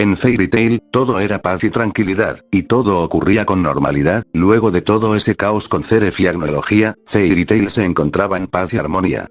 En Fairy Tail, todo era paz y tranquilidad, y todo ocurría con normalidad. Luego de todo ese caos con Zeref y Agnología, Fairy Tail se encontraba en paz y armonía.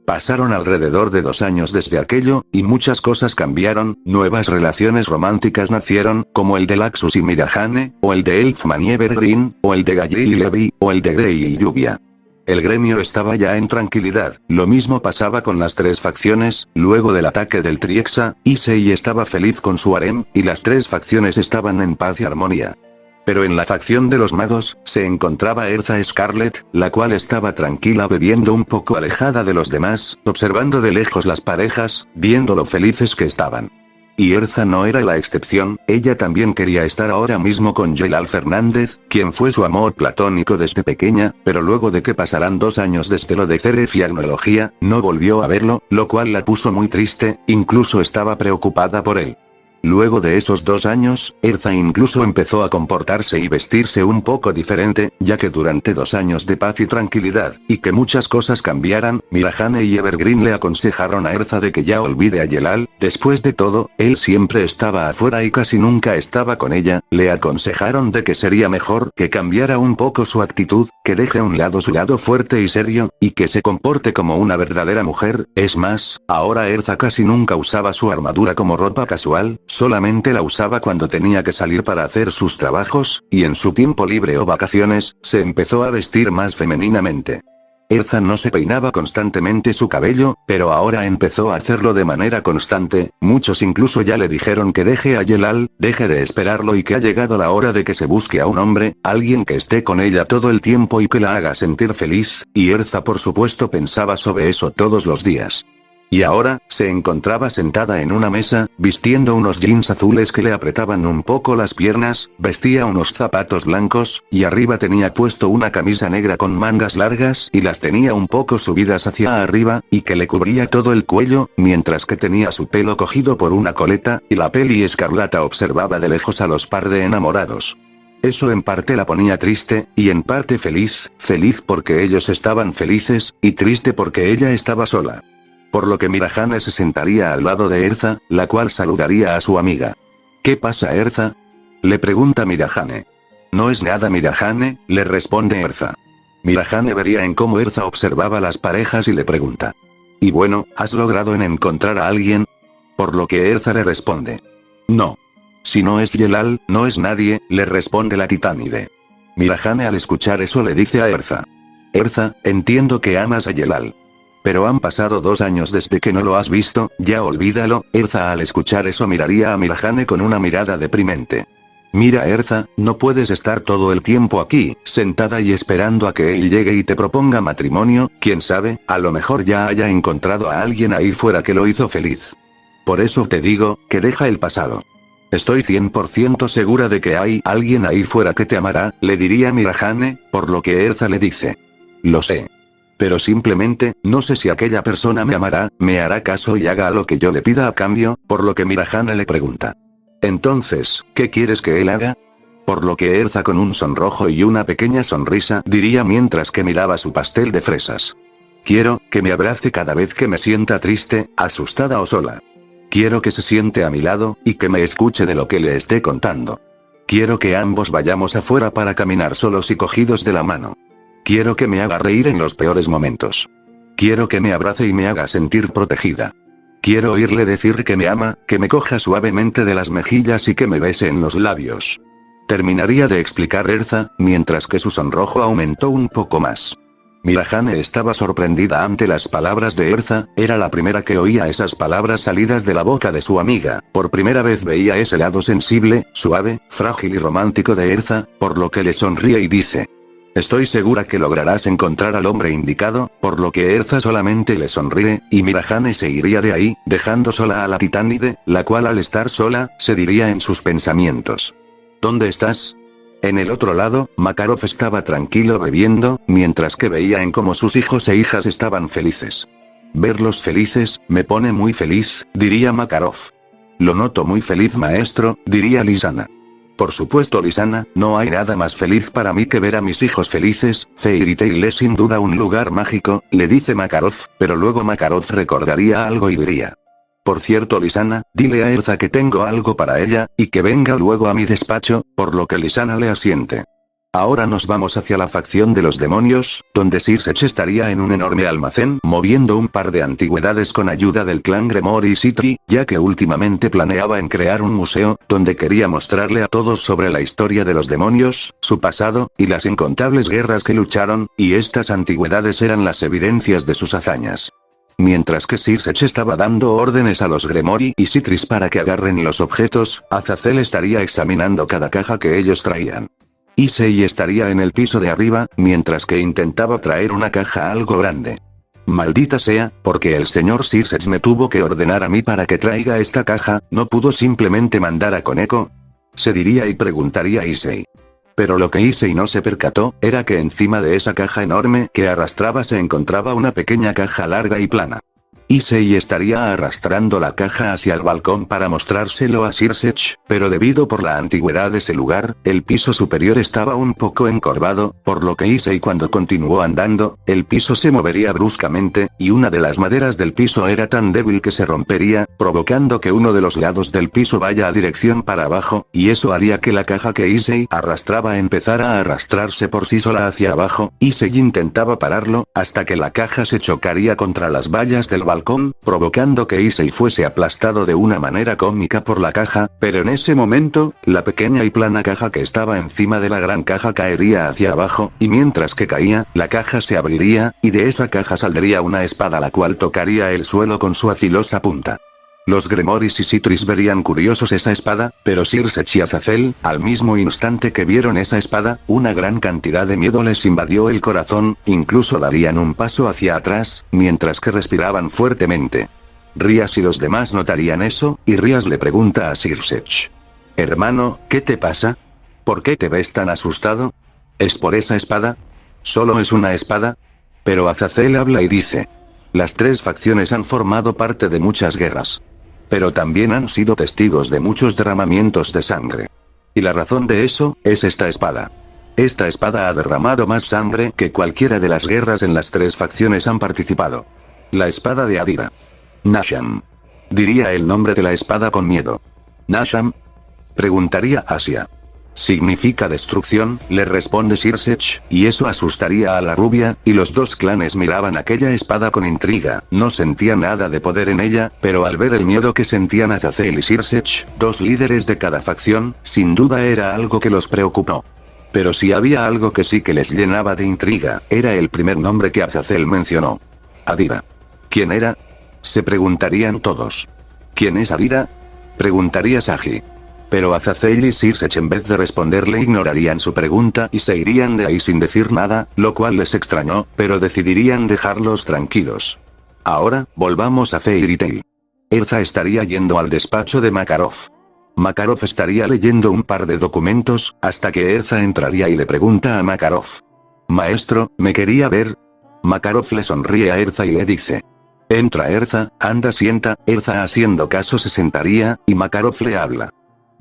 Pasaron alrededor de 2 años desde aquello, y muchas cosas cambiaron, nuevas relaciones románticas nacieron, como el de Laxus y Mirahane, o el de Elfman y Evergreen, o el de Galle y Levi, o el de Grey y Lluvia. El gremio estaba ya en tranquilidad, lo mismo pasaba con las 3 facciones, luego del ataque del Triexa, Issei estaba feliz con su harem, y las 3 facciones estaban en paz y armonía. Pero en la facción de los magos, se encontraba Erza Scarlet, la cual estaba tranquila bebiendo un poco alejada de los demás, observando de lejos las parejas, viendo lo felices que estaban. Y Erza no era la excepción, ella también quería estar ahora mismo con Yelal Fernández, quien fue su amor platónico desde pequeña, pero luego de que pasaran 2 años desde lo de Zeref y Agnología, no volvió a verlo, lo cual la puso muy triste, incluso estaba preocupada por él. Luego de esos 2 años, Erza incluso empezó a comportarse y vestirse un poco diferente, ya que durante 2 años de paz y tranquilidad, y que muchas cosas cambiaran, Mirahane y Evergreen le aconsejaron a Erza de que ya olvide a Yelal. Después de todo, él siempre estaba afuera y casi nunca estaba con ella, le aconsejaron de que sería mejor que cambiara un poco su actitud, que deje a un lado su lado fuerte y serio, y que se comporte como una verdadera mujer. Es más, ahora Erza casi nunca usaba su armadura como ropa casual, solamente la usaba cuando tenía que salir para hacer sus trabajos, y en su tiempo libre o vacaciones, se empezó a vestir más femeninamente. Erza no se peinaba constantemente su cabello, pero ahora empezó a hacerlo de manera constante. Muchos incluso ya le dijeron que deje a Yelal, deje de esperarlo y que ha llegado la hora de que se busque a un hombre, alguien que esté con ella todo el tiempo y que la haga sentir feliz, y Erza por supuesto pensaba sobre eso todos los días. Y ahora, se encontraba sentada en una mesa, vistiendo unos jeans azules que le apretaban un poco las piernas, vestía unos zapatos blancos, y arriba tenía puesto una camisa negra con mangas largas y las tenía un poco subidas hacia arriba, y que le cubría todo el cuello, mientras que tenía su pelo cogido por una coleta, y la peli escarlata observaba de lejos a los par de enamorados. Eso en parte la ponía triste, y en parte feliz, feliz porque ellos estaban felices, y triste porque ella estaba sola. Por lo que Mirahane se sentaría al lado de Erza, la cual saludaría a su amiga. ¿Qué pasa, Erza?, le pregunta Mirahane. No es nada, Mirahane, le responde Erza. Mirahane vería en cómo Erza observaba las parejas y le pregunta. Y bueno, ¿has logrado en encontrar a alguien? Por lo que Erza le responde. No. Si no es Yelal, no es nadie, le responde la titánide. Mirahane al escuchar eso le dice a Erza. Erza, entiendo que amas a Yelal. Pero han pasado 2 años desde que no lo has visto, ya olvídalo. Erza al escuchar eso miraría a Mirahane con una mirada deprimente. Mira, Erza, no puedes estar todo el tiempo aquí, sentada y esperando a que él llegue y te proponga matrimonio. Quién sabe, a lo mejor ya haya encontrado a alguien ahí fuera que lo hizo feliz. Por eso te digo, que deja el pasado. Estoy 100% segura de que hay alguien ahí fuera que te amará, le diría Mirahane, por lo que Erza le dice. Lo sé. Pero simplemente, no sé si aquella persona me amará, me hará caso y haga lo que yo le pida a cambio, por lo que Mirahane le pregunta. Entonces, ¿qué quieres que él haga? Por lo que Erza con un sonrojo y una pequeña sonrisa diría mientras que miraba su pastel de fresas. Quiero que me abrace cada vez que me sienta triste, asustada o sola. Quiero que se siente a mi lado, y que me escuche de lo que le esté contando. Quiero que ambos vayamos afuera para caminar solos y cogidos de la mano. Quiero que me haga reír en los peores momentos. Quiero que me abrace y me haga sentir protegida. Quiero oírle decir que me ama, que me coja suavemente de las mejillas y que me bese en los labios. Terminaría de explicar Erza, mientras que su sonrojo aumentó un poco más. Mirahane estaba sorprendida ante las palabras de Erza, era la primera que oía esas palabras salidas de la boca de su amiga, por primera vez veía ese lado sensible, suave, frágil y romántico de Erza, por lo que le sonríe y dice. Estoy segura que lograrás encontrar al hombre indicado, por lo que Erza solamente le sonríe, y Mirahane se iría de ahí, dejando sola a la titánide, la cual al estar sola, se diría en sus pensamientos. ¿Dónde estás? En el otro lado, Makarov estaba tranquilo bebiendo, mientras que veía en cómo sus hijos e hijas estaban felices. Verlos felices, me pone muy feliz, diría Makarov. Lo noto muy feliz, maestro, diría Lisana. Por supuesto, Lisana, no hay nada más feliz para mí que ver a mis hijos felices. Fairy Tail es sin duda un lugar mágico, le dice Makarov, pero luego Makarov recordaría algo y diría. Por cierto Lysana, dile a Erza que tengo algo para ella, y que venga luego a mi despacho, por lo que Lysana le asiente. Ahora nos vamos hacia la facción de los demonios, donde Sirsech estaría en un enorme almacén moviendo un par de antigüedades con ayuda del clan Gremori y Sitri, ya que últimamente planeaba en crear un museo, donde quería mostrarle a todos sobre la historia de los demonios, su pasado, y las incontables guerras que lucharon, y estas antigüedades eran las evidencias de sus hazañas. Mientras que Sirsech estaba dando órdenes a los Gremori y Sitris para que agarren los objetos, Azazel estaría examinando cada caja que ellos traían. Issei estaría en el piso de arriba, mientras que intentaba traer una caja algo grande. Maldita sea, porque el señor Sirsech me tuvo que ordenar a mí para que traiga esta caja, ¿no pudo simplemente mandar a Koneko? Se diría y preguntaría Issei. Pero lo que Issei no se percató, era que encima de esa caja enorme que arrastraba se encontraba una pequeña caja larga y plana. Issei estaría arrastrando la caja hacia el balcón para mostrárselo a Sirsech, pero debido por la antigüedad de ese lugar, el piso superior estaba un poco encorvado, por lo que Issei cuando continuó andando, el piso se movería bruscamente, y una de las maderas del piso era tan débil que se rompería, provocando que uno de los lados del piso vaya a dirección para abajo, y eso haría que la caja que Issei arrastraba empezara a arrastrarse por sí sola hacia abajo. Issei intentaba pararlo, hasta que la caja se chocaría contra las vallas del balcón, provocando que Issei fuese aplastado de una manera cómica por la caja, pero en ese momento, la pequeña y plana caja que estaba encima de la gran caja caería hacia abajo, y mientras que caía, la caja se abriría, y de esa caja saldría una espada la cual tocaría el suelo con su afilosa punta. Los Gremoris y Sitris verían curiosos esa espada, pero Sirsech y Azazel, al mismo instante que vieron esa espada, una gran cantidad de miedo les invadió el corazón, incluso darían un paso hacia atrás, mientras que respiraban fuertemente. Rias y los demás notarían eso, y Rias le pregunta a Sirsech. Hermano, ¿qué te pasa? ¿Por qué te ves tan asustado? ¿Es por esa espada? ¿Solo es una espada? Pero Azazel habla y dice. Las tres facciones han formado parte de muchas guerras. Pero también han sido testigos de muchos derramamientos de sangre. Y la razón de eso, es esta espada. Esta espada ha derramado más sangre que cualquiera de las guerras en las tres facciones han participado. La espada de Adira. Nasham. Diría el nombre de la espada con miedo. ¿Nasham? Preguntaría Asia. Significa destrucción, le responde Sirsech, y eso asustaría a la rubia, y los dos clanes miraban aquella espada con intriga, no sentían nada de poder en ella, pero al ver el miedo que sentían Azazel y Sirsech, dos líderes de cada facción, sin duda era algo que los preocupó. Pero si había algo que sí que les llenaba de intriga, era el primer nombre que Azazel mencionó. Adira. ¿Quién era? Se preguntarían todos. ¿Quién es Adira? Preguntaría Saji. Pero Azazel y Sirsech en vez de responderle ignorarían su pregunta y se irían de ahí sin decir nada, lo cual les extrañó, pero decidirían dejarlos tranquilos. Ahora, volvamos a Fairy Tail. Erza estaría yendo al despacho de Makarov. Makarov estaría leyendo un par de documentos, hasta que Erza entraría y le pregunta a Makarov. Maestro, ¿me quería ver? Makarov le sonríe a Erza y le dice. Entra Erza, anda sienta. Erza haciendo caso se sentaría, y Makarov le habla.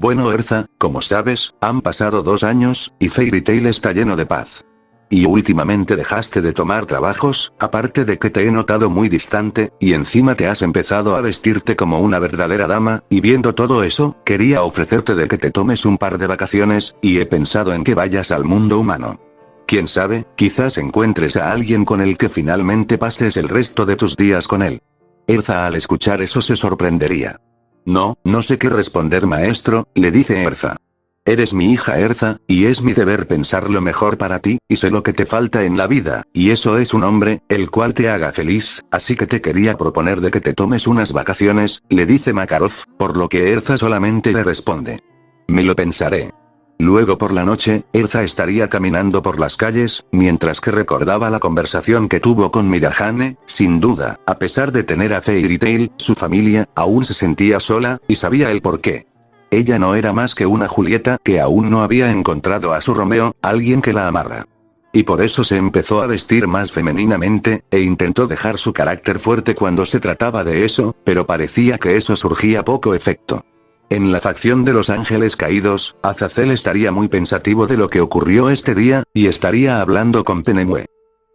Bueno Erza, como sabes, han pasado 2 años, y Fairy Tail está lleno de paz. Y últimamente dejaste de tomar trabajos, aparte de que te he notado muy distante, y encima te has empezado a vestirte como una verdadera dama, y viendo todo eso, quería ofrecerte de que te tomes un par de vacaciones, y he pensado en que vayas al mundo humano. Quién sabe, quizás encuentres a alguien con el que finalmente pases el resto de tus días con él. Erza al escuchar eso se sorprendería. No sé qué responder maestro, le dice Erza. Eres mi hija Erza, y es mi deber pensar lo mejor para ti, y sé lo que te falta en la vida, y eso es un hombre, el cual te haga feliz, así que te quería proponer de que te tomes unas vacaciones, le dice Makarov, por lo que Erza solamente le responde. Me lo pensaré. Luego por la noche, Erza estaría caminando por las calles, mientras que recordaba la conversación que tuvo con Mirahane. Sin duda, a pesar de tener a Fairy Tail, su familia, aún se sentía sola, y sabía el porqué. Ella no era más que una Julieta que aún no había encontrado a su Romeo, alguien que la amara. Y por eso se empezó a vestir más femeninamente, e intentó dejar su carácter fuerte cuando se trataba de eso, pero parecía que eso surgía poco efecto. En la facción de los ángeles caídos, Azazel estaría muy pensativo de lo que ocurrió este día, y estaría hablando con Penemue.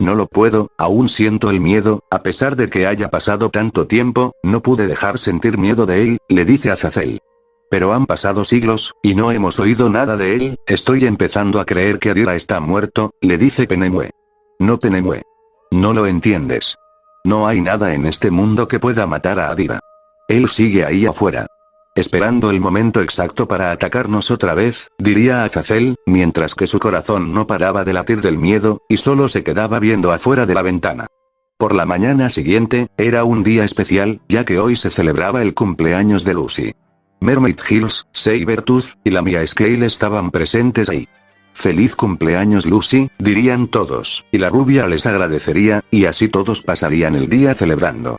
no lo puedo, aún siento el miedo, a pesar de que haya pasado tanto tiempo, no pude dejar sentir miedo de él, le dice Azazel. Pero han pasado siglos, y no hemos oído nada de él, estoy empezando a creer que Adira está muerto, le dice Penemue. No Penemue. No lo entiendes. No hay nada en este mundo que pueda matar a Adira. Él sigue ahí afuera. Esperando el momento exacto para atacarnos otra vez, diría Azazel, mientras que su corazón no paraba de latir del miedo, y solo se quedaba viendo afuera de la ventana. Por la mañana siguiente, era un día especial, ya que hoy se celebraba el cumpleaños de Lucy. Mermaid Hills, Sabertooth, y la Mia Scale estaban presentes ahí. Feliz cumpleaños Lucy, dirían todos, y la rubia les agradecería, y así todos pasarían el día celebrando.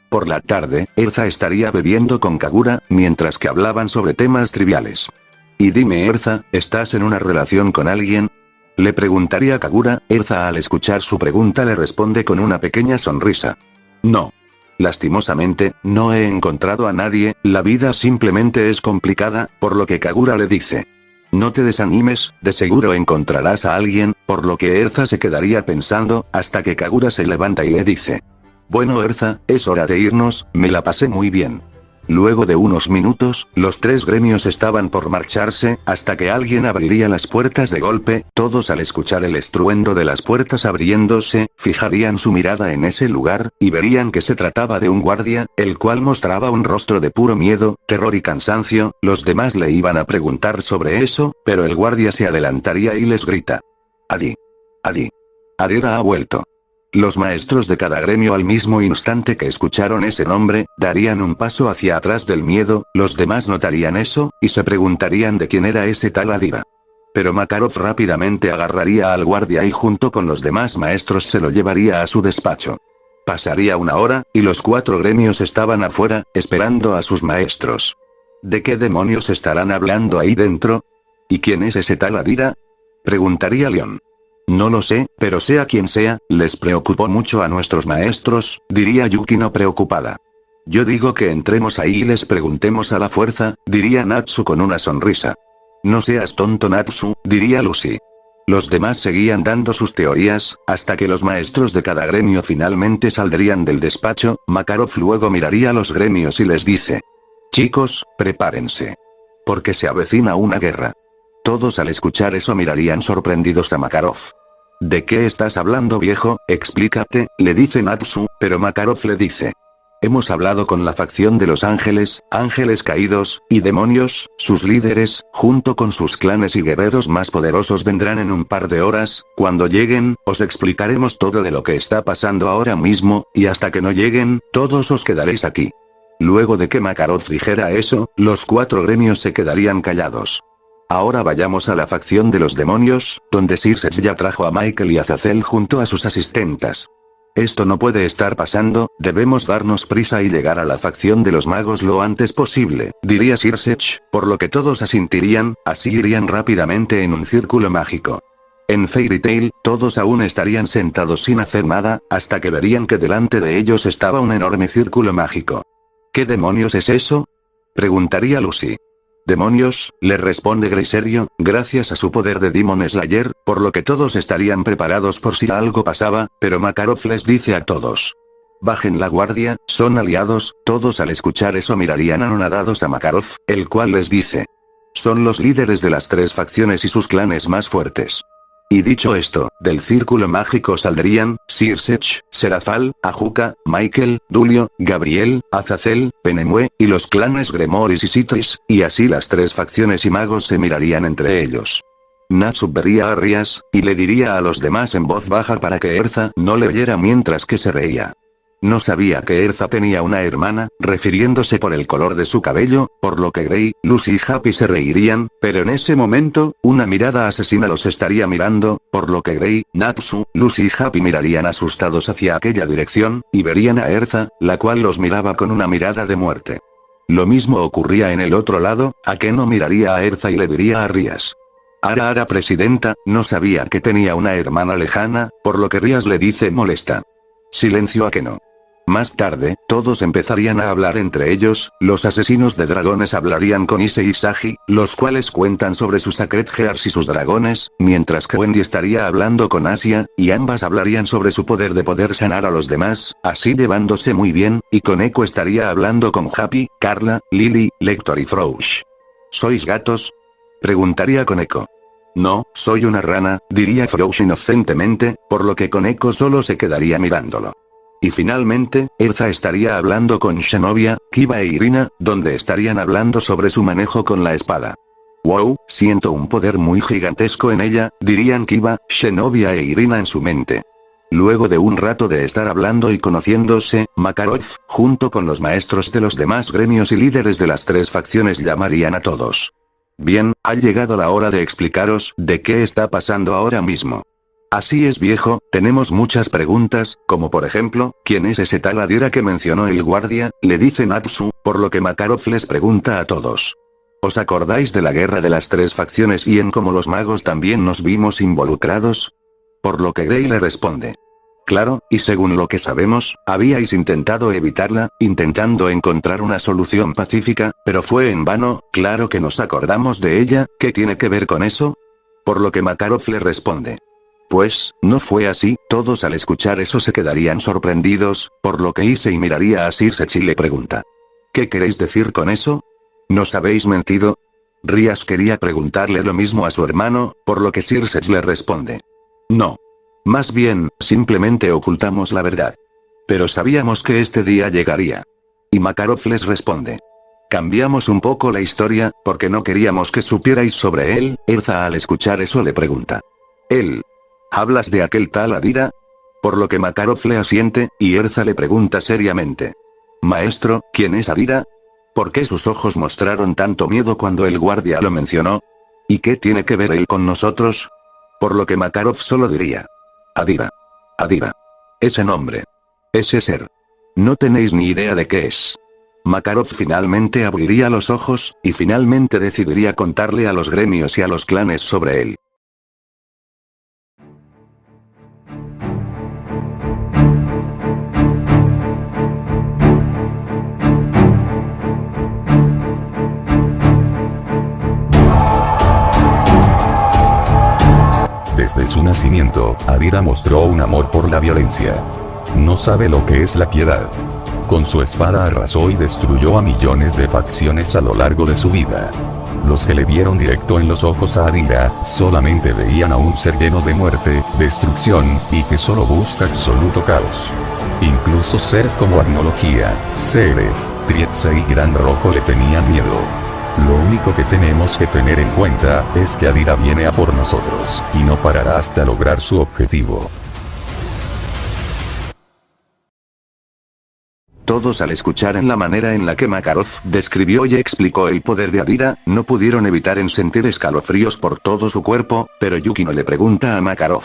Por la tarde, Erza estaría bebiendo con Kagura, mientras que hablaban sobre temas triviales. Y dime Erza, ¿estás en una relación con alguien? Le preguntaría Kagura. Erza al escuchar su pregunta le responde con una pequeña sonrisa. No. Lastimosamente, no he encontrado a nadie, la vida simplemente es complicada, por lo que Kagura le dice. No te desanimes, de seguro encontrarás a alguien, por lo que Erza se quedaría pensando, hasta que Kagura se levanta y le dice. Bueno Erza, es hora de irnos, me la pasé muy bien. Luego de unos minutos, los tres gremios estaban por marcharse, hasta que alguien abriría las puertas de golpe, todos al escuchar el estruendo de las puertas abriéndose, fijarían su mirada en ese lugar, y verían que se trataba de un guardia, el cual mostraba un rostro de puro miedo, terror y cansancio. Los demás le iban a preguntar sobre eso, pero el guardia se adelantaría y les grita. Adi. Adi. Adira ha vuelto. Los maestros de cada gremio al mismo instante que escucharon ese nombre, darían un paso hacia atrás del miedo, los demás notarían eso, y se preguntarían de quién era ese tal Adira. Pero Makarov rápidamente agarraría al guardia y junto con los demás maestros se lo llevaría a su despacho. Pasaría una hora, y los cuatro gremios estaban afuera, esperando a sus maestros. ¿De qué demonios estarán hablando ahí dentro? ¿Y quién es ese tal Adira? Preguntaría Leon. No lo sé, pero sea quien sea, les preocupó mucho a nuestros maestros, diría Yukino preocupada. Yo digo que entremos ahí y les preguntemos a la fuerza, diría Natsu con una sonrisa. No seas tonto Natsu, diría Lucy. Los demás seguían dando sus teorías, hasta que los maestros de cada gremio finalmente saldrían del despacho. Makarov luego miraría a los gremios y les dice. Chicos, prepárense. Porque se avecina una guerra. Todos al escuchar eso mirarían sorprendidos a Makarov. ¿De qué estás hablando viejo? Explícate, le dice Natsu, pero Makarov le dice. Hemos hablado con la facción de los ángeles caídos, y demonios, sus líderes, junto con sus clanes y guerreros más poderosos vendrán en un par de horas. Cuando lleguen, os explicaremos todo de lo que está pasando ahora mismo, y hasta que no lleguen, todos os quedaréis aquí. Luego de que Makarov dijera eso, los cuatro gremios se quedarían callados. Ahora vayamos a la facción de los demonios, donde Circe ya trajo a Michael y a Azazel junto a sus asistentas. Esto no puede estar pasando, debemos darnos prisa y llegar a la facción de los magos lo antes posible, diría Circe, por lo que todos asintirían, así irían rápidamente en un círculo mágico. En Fairy Tail, todos aún estarían sentados sin hacer nada, hasta que verían que delante de ellos estaba un enorme círculo mágico. ¿Qué demonios es eso? Preguntaría Lucy. Demonios, le responde Greiserio, gracias a su poder de Demon Slayer, por lo que todos estarían preparados por si algo pasaba, pero Makarov les dice a todos. Bajen la guardia, son aliados. Todos al escuchar eso mirarían anonadados a Makarov, el cual les dice. Son los líderes de las tres facciones y sus clanes más fuertes. Y dicho esto, del círculo mágico saldrían, Circe, Serafal, Ajuka, Michael, Dulio, Gabriel, Azazel, Penemue, y los clanes Gremoris y Citris, y así las tres facciones y magos se mirarían entre ellos. Natsu vería a Rias, y le diría a los demás en voz baja para que Erza no le oyera mientras que se reía. No sabía que Erza tenía una hermana, refiriéndose por el color de su cabello, por lo que Grey, Lucy y Happy se reirían, pero en ese momento, una mirada asesina los estaría mirando, por lo que Grey, Natsu, Lucy y Happy mirarían asustados hacia aquella dirección, y verían a Erza, la cual los miraba con una mirada de muerte. Lo mismo ocurría en el otro lado, Akeno miraría a Erza y le diría a Rias. Ara presidenta, no sabía que tenía una hermana lejana, por lo que Rias le dice molesta. Silencio Akeno. Más tarde, todos empezarían a hablar entre ellos, los asesinos de dragones hablarían con Issei y Sagi, los cuales cuentan sobre sus Sacred Gears y sus dragones, mientras que Wendy estaría hablando con Asia, y ambas hablarían sobre su poder de poder sanar a los demás, así llevándose muy bien, y Koneko estaría hablando con Happy, Carla, Lily, Lector y Frosh. ¿Sois gatos? Preguntaría Koneko. No, soy una rana, diría Frosh inocentemente, por lo que Koneko solo se quedaría mirándolo. Y finalmente, Erza estaría hablando con Shinobi, Kiba e Irina, donde estarían hablando sobre su manejo con la espada. Wow, siento un poder muy gigantesco en ella, dirían Kiba, Shinobi e Irina en su mente. Luego de un rato de estar hablando y conociéndose, Makarov, junto con los maestros de los demás gremios y líderes de las 3 facciones llamarían a todos. Bien, ha llegado la hora de explicaros de qué está pasando ahora mismo. Así es viejo, tenemos muchas preguntas, como por ejemplo, ¿quién es ese tal Adira que mencionó el guardia? Le dice Natsu, por lo que Makarov les pregunta a todos. ¿Os acordáis de la guerra de las 3 facciones y en cómo los magos también nos vimos involucrados? Por lo que Grey le responde. Claro, y según lo que sabemos, habíais intentado evitarla, intentando encontrar una solución pacífica, pero fue en vano, claro que nos acordamos de ella, ¿qué tiene que ver con eso? Por lo que Makarov le responde. Pues, no fue así, todos al escuchar eso se quedarían sorprendidos, por lo que Issei miraría a Circe y le pregunta. ¿Qué queréis decir con eso? ¿Nos habéis mentido? Rias quería preguntarle lo mismo a su hermano, por lo que Circe le responde. No. Más bien, simplemente ocultamos la verdad. Pero sabíamos que este día llegaría. Y Makarov les responde. Cambiamos un poco la historia, porque no queríamos que supierais sobre él. Erza al escuchar eso le pregunta. Él. ¿Hablas de aquel tal Adira? Por lo que Makarov le asiente, y Erza le pregunta seriamente. Maestro, ¿quién es Adira? ¿Por qué sus ojos mostraron tanto miedo cuando el guardia lo mencionó? ¿Y qué tiene que ver él con nosotros? Por lo que Makarov solo diría. Adira. Adira. Ese nombre. Ese ser. No tenéis ni idea de qué es. Makarov finalmente abriría los ojos, y finalmente decidiría contarle a los gremios y a los clanes sobre él. Desde su nacimiento, Adira mostró un amor por la violencia. No sabe lo que es la piedad. Con su espada arrasó y destruyó a millones de facciones a lo largo de su vida. Los que le vieron directo en los ojos a Adira, solamente veían a un ser lleno de muerte, destrucción, y que solo busca absoluto caos. Incluso seres como Agnología, Seref, Trietza y Gran Rojo le tenían miedo. Lo único que tenemos que tener en cuenta es que Adira viene a por nosotros, y no parará hasta lograr su objetivo. Todos al escuchar en la manera en la que Makarov describió y explicó el poder de Adira, no pudieron evitar en sentir escalofríos por todo su cuerpo, pero Yukino le pregunta a Makarov.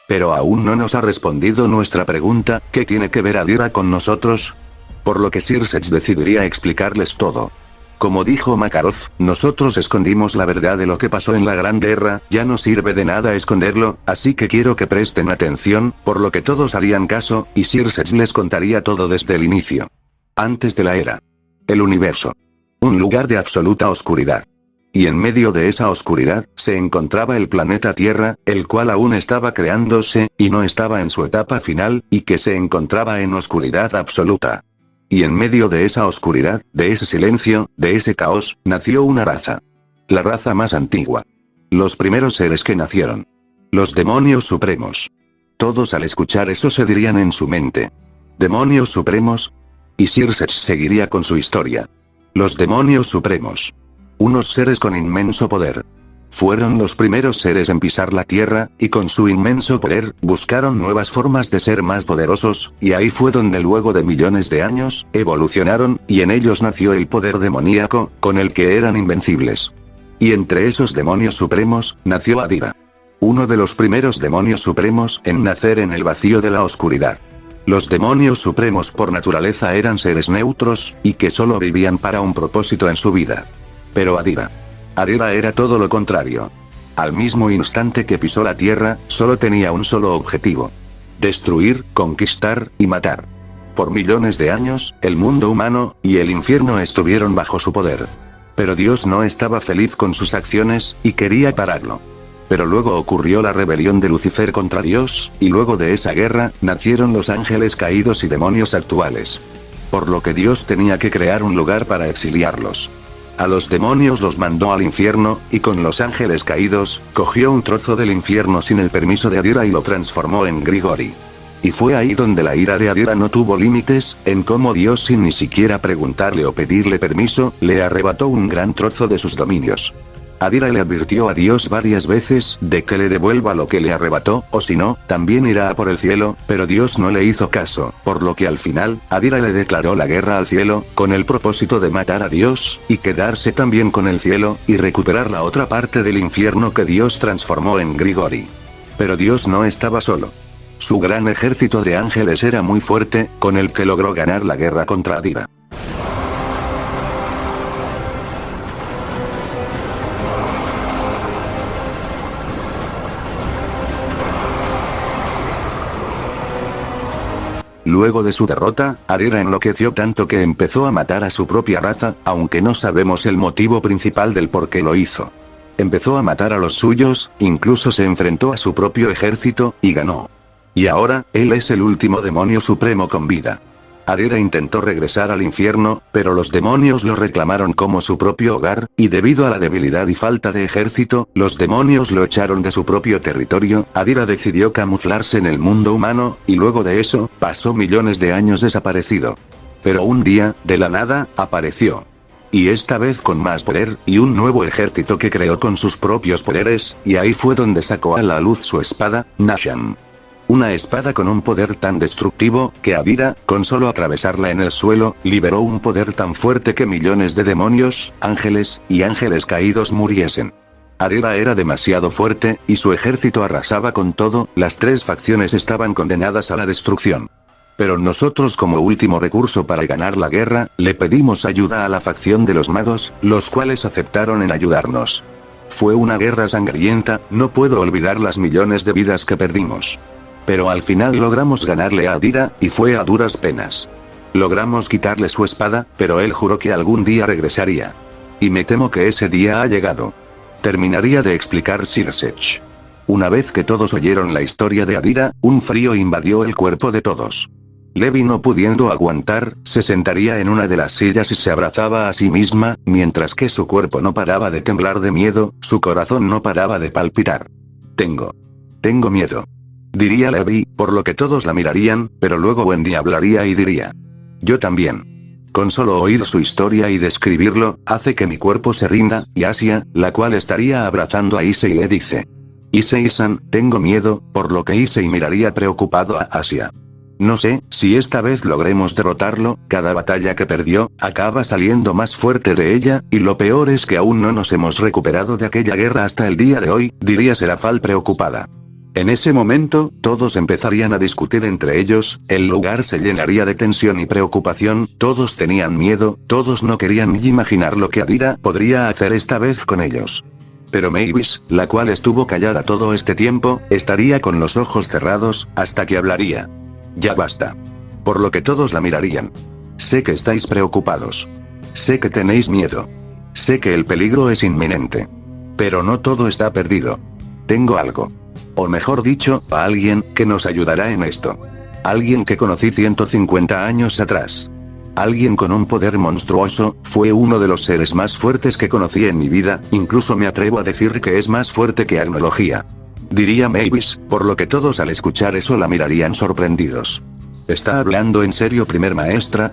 Pero aún no nos ha respondido nuestra pregunta, ¿qué tiene que ver Adira con nosotros? Por lo que Circe decidiría explicarles todo. Como dijo Makarov, nosotros escondimos la verdad de lo que pasó en la Gran Guerra, ya no sirve de nada esconderlo, así que quiero que presten atención, por lo que todos harían caso, y Circe les contaría todo desde el inicio. Antes de la era. El universo. Un lugar de absoluta oscuridad. Y en medio de esa oscuridad, se encontraba el planeta Tierra, el cual aún estaba creándose, y no estaba en su etapa final, y que se encontraba en oscuridad absoluta. Y en medio de esa oscuridad, de ese silencio, de ese caos, nació una raza. La raza más antigua. Los primeros seres que nacieron. Los demonios supremos. Todos al escuchar eso se dirían en su mente. ¿Demonios supremos? Y Circe seguiría con su historia. Los demonios supremos. Unos seres con inmenso poder. Fueron los primeros seres en pisar la tierra, y con su inmenso poder, buscaron nuevas formas de ser más poderosos, y ahí fue donde luego de millones de años, evolucionaron, y en ellos nació el poder demoníaco, con el que eran invencibles. Y entre esos demonios supremos, nació Adira. Uno de los primeros demonios supremos en nacer en el vacío de la oscuridad. Los demonios supremos por naturaleza eran seres neutros, y que solo vivían para un propósito en su vida. Pero Adira era todo lo contrario. Al mismo instante que pisó la tierra, solo tenía un solo objetivo. Destruir, conquistar, y matar. Por millones de años, el mundo humano y el infierno estuvieron bajo su poder. Pero Dios no estaba feliz con sus acciones, y quería pararlo. Pero luego ocurrió la rebelión de Lucifer contra Dios, y luego de esa guerra, nacieron los ángeles caídos y demonios actuales. Por lo que Dios tenía que crear un lugar para exiliarlos. A los demonios los mandó al infierno, y con los ángeles caídos, cogió un trozo del infierno sin el permiso de Adira y lo transformó en Grigori. Y fue ahí donde la ira de Adira no tuvo límites, en cómo Dios sin ni siquiera preguntarle o pedirle permiso, le arrebató un gran trozo de sus dominios. Adira le advirtió a Dios varias veces de que le devuelva lo que le arrebató, o si no, también irá a por el cielo, pero Dios no le hizo caso, por lo que al final, Adira le declaró la guerra al cielo, con el propósito de matar a Dios, y quedarse también con el cielo, y recuperar la otra parte del infierno que Dios transformó en Grigori. Pero Dios no estaba solo. Su gran ejército de ángeles era muy fuerte, con el que logró ganar la guerra contra Adira. Luego de su derrota, Adira enloqueció tanto que empezó a matar a su propia raza, aunque no sabemos el motivo principal del por qué lo hizo. Empezó a matar a los suyos, incluso se enfrentó a su propio ejército, y ganó. Y ahora, él es el último demonio supremo con vida. Adira intentó regresar al infierno, pero los demonios lo reclamaron como su propio hogar, y debido a la debilidad y falta de ejército, los demonios lo echaron de su propio territorio. Adira decidió camuflarse en el mundo humano, y luego de eso, pasó millones de años desaparecido. Pero un día, de la nada, apareció. Y esta vez con más poder, y un nuevo ejército que creó con sus propios poderes, y ahí fue donde sacó a la luz su espada, Nasham. Una espada con un poder tan destructivo, que Adira, con solo atravesarla en el suelo, liberó un poder tan fuerte que millones de demonios, ángeles, y ángeles caídos muriesen. Adira era demasiado fuerte, y su ejército arrasaba con todo, las tres facciones estaban condenadas a la destrucción. Pero nosotros como último recurso para ganar la guerra, le pedimos ayuda a la facción de los magos, los cuales aceptaron en ayudarnos. Fue una guerra sangrienta, no puedo olvidar las millones de vidas que perdimos. Pero al final logramos ganarle a Adira, y fue a duras penas. Logramos quitarle su espada, pero él juró que algún día regresaría. Y me temo que ese día ha llegado. Terminaría de explicar Sirsech. Una vez que todos oyeron la historia de Adira, un frío invadió el cuerpo de todos. Levi, no pudiendo aguantar, se sentaría en una de las sillas y se abrazaba a sí misma, mientras que su cuerpo no paraba de temblar de miedo, su corazón no paraba de palpitar. Tengo miedo. Diría Levi, por lo que todos la mirarían, pero luego Wendy hablaría y diría: yo también. Con solo oír su historia y describirlo, hace que mi cuerpo se rinda, y Asia, la cual estaría abrazando a Issei, le dice: Issei-san, tengo miedo, por lo que Issei miraría preocupado a Asia. No sé si esta vez logremos derrotarlo, cada batalla que perdió, acaba saliendo más fuerte de ella, y lo peor es que aún no nos hemos recuperado de aquella guerra hasta el día de hoy, diría Serafal preocupada. En ese momento, todos empezarían a discutir entre ellos, el lugar se llenaría de tensión y preocupación, todos tenían miedo, todos no querían ni imaginar lo que Adira podría hacer esta vez con ellos. Pero Mavis, la cual estuvo callada todo este tiempo, estaría con los ojos cerrados, hasta que hablaría. Ya basta. Por lo que todos la mirarían. Sé que estáis preocupados. Sé que tenéis miedo. Sé que el peligro es inminente. Pero no todo está perdido. Tengo algo. O mejor dicho, a alguien que nos ayudará en esto. Alguien que conocí 150 años atrás. Alguien con un poder monstruoso, fue uno de los seres más fuertes que conocí en mi vida, incluso me atrevo a decir que es más fuerte que Agnología. Diría Mavis, por lo que todos al escuchar eso la mirarían sorprendidos. ¿Está hablando en serio, primer maestra?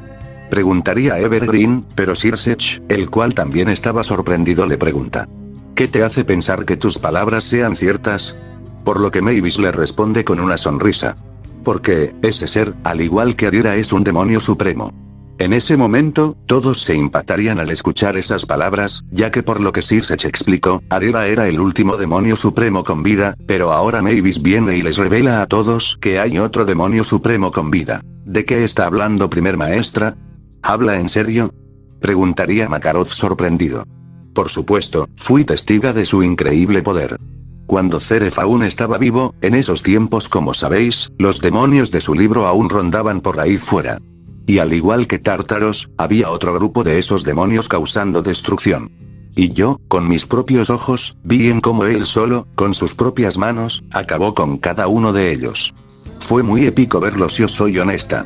Preguntaría Evergreen, pero Sirsech, el cual también estaba sorprendido, le pregunta: ¿qué te hace pensar que tus palabras sean ciertas? Por lo que Mavis le responde con una sonrisa. Porque, ese ser, al igual que Adira, es un demonio supremo. En ese momento, todos se impactarían al escuchar esas palabras, ya que por lo que Sirsech explicó, Adira era el último demonio supremo con vida, pero ahora Mavis viene y les revela a todos que hay otro demonio supremo con vida. ¿De qué está hablando, primer maestra? ¿Habla en serio? Preguntaría Makarov sorprendido. Por supuesto, fui testiga de su increíble poder. Cuando Zeref aún estaba vivo, en esos tiempos, como sabéis, los demonios de su libro aún rondaban por ahí fuera. Y al igual que Tártaros, había otro grupo de esos demonios causando destrucción. Y yo, con mis propios ojos, vi en cómo él solo, con sus propias manos, acabó con cada uno de ellos. Fue muy épico verlo si os soy honesta.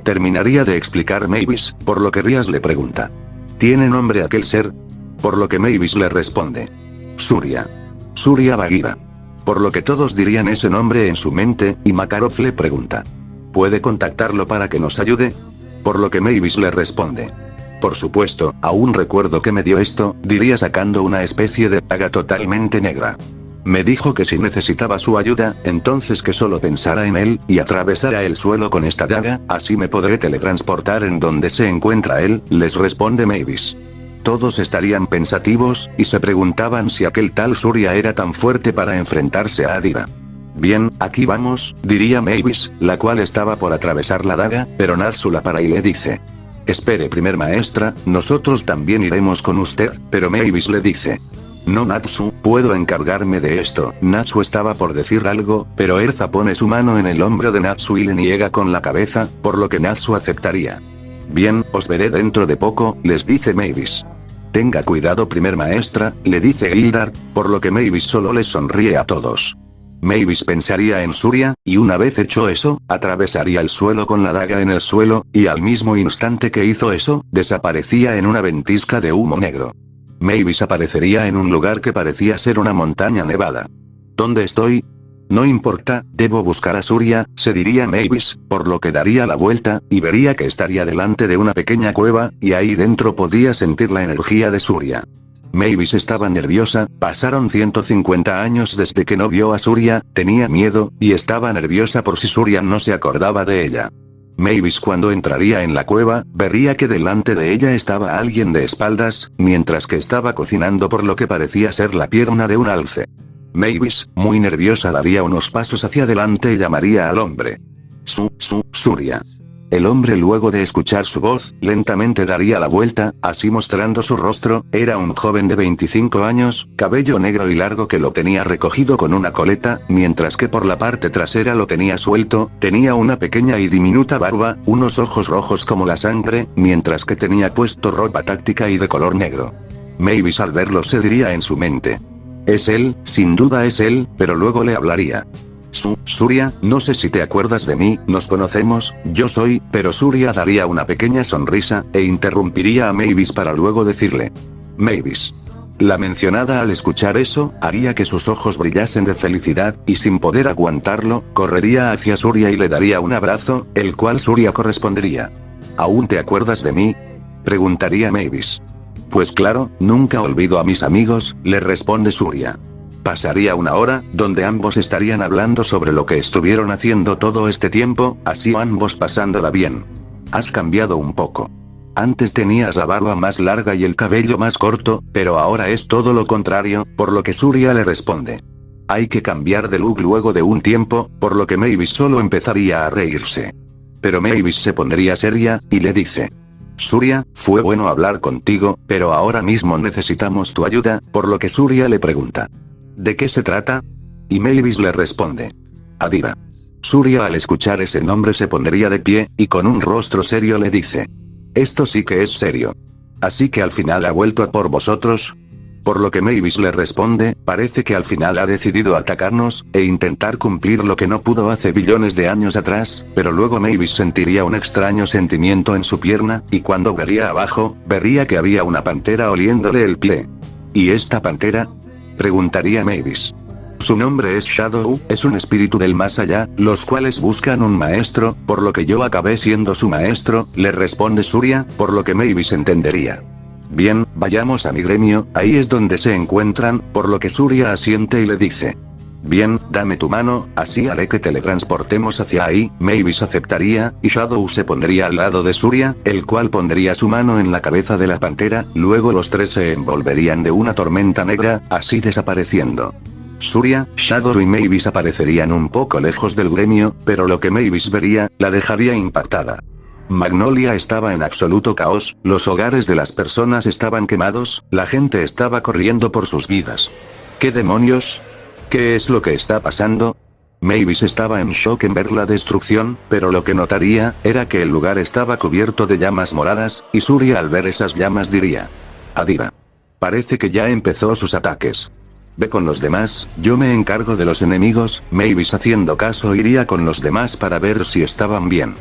Terminaría de explicar Mavis, por lo que Rias le pregunta. ¿Tiene nombre aquel ser? Por lo que Mavis le responde. Surya. Surya Bagheera. Por lo que todos dirían ese nombre en su mente, y Makarov le pregunta. ¿Puede contactarlo para que nos ayude? Por lo que Mavis le responde. Por supuesto, aún recuerdo que me dio esto, diría sacando una especie de daga totalmente negra. Me dijo que si necesitaba su ayuda, entonces que solo pensara en él, y atravesara el suelo con esta daga, así me podré teletransportar en donde se encuentra él, les responde Mavis. Todos estarían pensativos, y se preguntaban si aquel tal Surya era tan fuerte para enfrentarse a Adira. Bien, aquí vamos, diría Mavis, la cual estaba por atravesar la daga, pero Natsu la para y le dice. Espere primer maestra, nosotros también iremos con usted, pero Mavis le dice. No Natsu, puedo encargarme de esto. Natsu estaba por decir algo, pero Erza pone su mano en el hombro de Natsu y le niega con la cabeza, por lo que Natsu aceptaría. Bien, os veré dentro de poco, les dice Mavis. Tenga cuidado primer maestra, le dice Gildar, por lo que Mavis solo les sonríe a todos. Mavis pensaría en Surya, y una vez hecho eso, atravesaría el suelo con la daga en el suelo, y al mismo instante que hizo eso, desaparecía en una ventisca de humo negro. Mavis aparecería en un lugar que parecía ser una montaña nevada. ¿Dónde estoy? No importa, debo buscar a Surya, se diría Mavis, por lo que daría la vuelta, y vería que estaría delante de una pequeña cueva, y ahí dentro podía sentir la energía de Surya. Mavis estaba nerviosa, pasaron 150 años desde que no vio a Surya, tenía miedo, y estaba nerviosa por si Surya no se acordaba de ella. Mavis cuando entraría en la cueva, vería que delante de ella estaba alguien de espaldas, mientras que estaba cocinando por lo que parecía ser la pierna de un alce. Mavis, muy nerviosa daría unos pasos hacia adelante y llamaría al hombre. Surya. El hombre luego de escuchar su voz, lentamente daría la vuelta, así mostrando su rostro, era un joven de 25 años, cabello negro y largo que lo tenía recogido con una coleta, mientras que por la parte trasera lo tenía suelto, tenía una pequeña y diminuta barba, unos ojos rojos como la sangre, mientras que tenía puesto ropa táctica y de color negro. Mavis al verlo se diría en su mente. Es él, sin duda es él, pero luego le hablaría. Surya, no sé si te acuerdas de mí, nos conocemos, yo soy, pero Surya daría una pequeña sonrisa, e interrumpiría a Mavis para luego decirle. Mavis. La mencionada al escuchar eso, haría que sus ojos brillasen de felicidad, y sin poder aguantarlo, correría hacia Surya y le daría un abrazo, el cual Surya correspondería. ¿Aún te acuerdas de mí? Preguntaría Mavis. Pues claro, nunca olvido a mis amigos, le responde Surya. Pasaría una hora, donde ambos estarían hablando sobre lo que estuvieron haciendo todo este tiempo, así ambos pasándola bien. Has cambiado un poco. Antes tenías la barba más larga y el cabello más corto, pero ahora es todo lo contrario, por lo que Surya le responde. Hay que cambiar de look luego de un tiempo, por lo que Mavis solo empezaría a reírse. Pero Mavis se pondría seria, y le dice. Surya, fue bueno hablar contigo, pero ahora mismo necesitamos tu ayuda, por lo que Surya le pregunta. ¿De qué se trata? Y Mavis le responde. Adira. Surya al escuchar ese nombre se pondría de pie, y con un rostro serio le dice. Esto sí que es serio. Así que al final ha vuelto a por vosotros. Por lo que Mavis le responde, parece que al final ha decidido atacarnos, e intentar cumplir lo que no pudo hace billones de años atrás, pero luego Mavis sentiría un extraño sentimiento en su pierna, y cuando vería abajo, vería que había una pantera oliéndole el pie. ¿Y esta pantera? Preguntaría Mavis. Su nombre es Shadow, es un espíritu del más allá, los cuales buscan un maestro, por lo que yo acabé siendo su maestro, le responde Surya, por lo que Mavis entendería. Bien, vayamos a mi gremio, ahí es donde se encuentran, por lo que Surya asiente y le dice. Bien, dame tu mano, así haré que teletransportemos hacia ahí, Mavis aceptaría, y Shadow se pondría al lado de Surya, el cual pondría su mano en la cabeza de la pantera, luego los tres se envolverían de una tormenta negra, así desapareciendo. Surya, Shadow y Mavis aparecerían un poco lejos del gremio, pero lo que Mavis vería, la dejaría impactada. Magnolia estaba en absoluto caos, los hogares de las personas estaban quemados, la gente estaba corriendo por sus vidas. ¿Qué demonios? ¿Qué es lo que está pasando? Mavis estaba en shock en ver la destrucción, pero lo que notaría, era que el lugar estaba cubierto de llamas moradas, y Surya al ver esas llamas diría: Adira. Parece que ya empezó sus ataques. Ve con los demás, yo me encargo de los enemigos. Mavis haciendo caso iría con los demás para ver si estaban bien.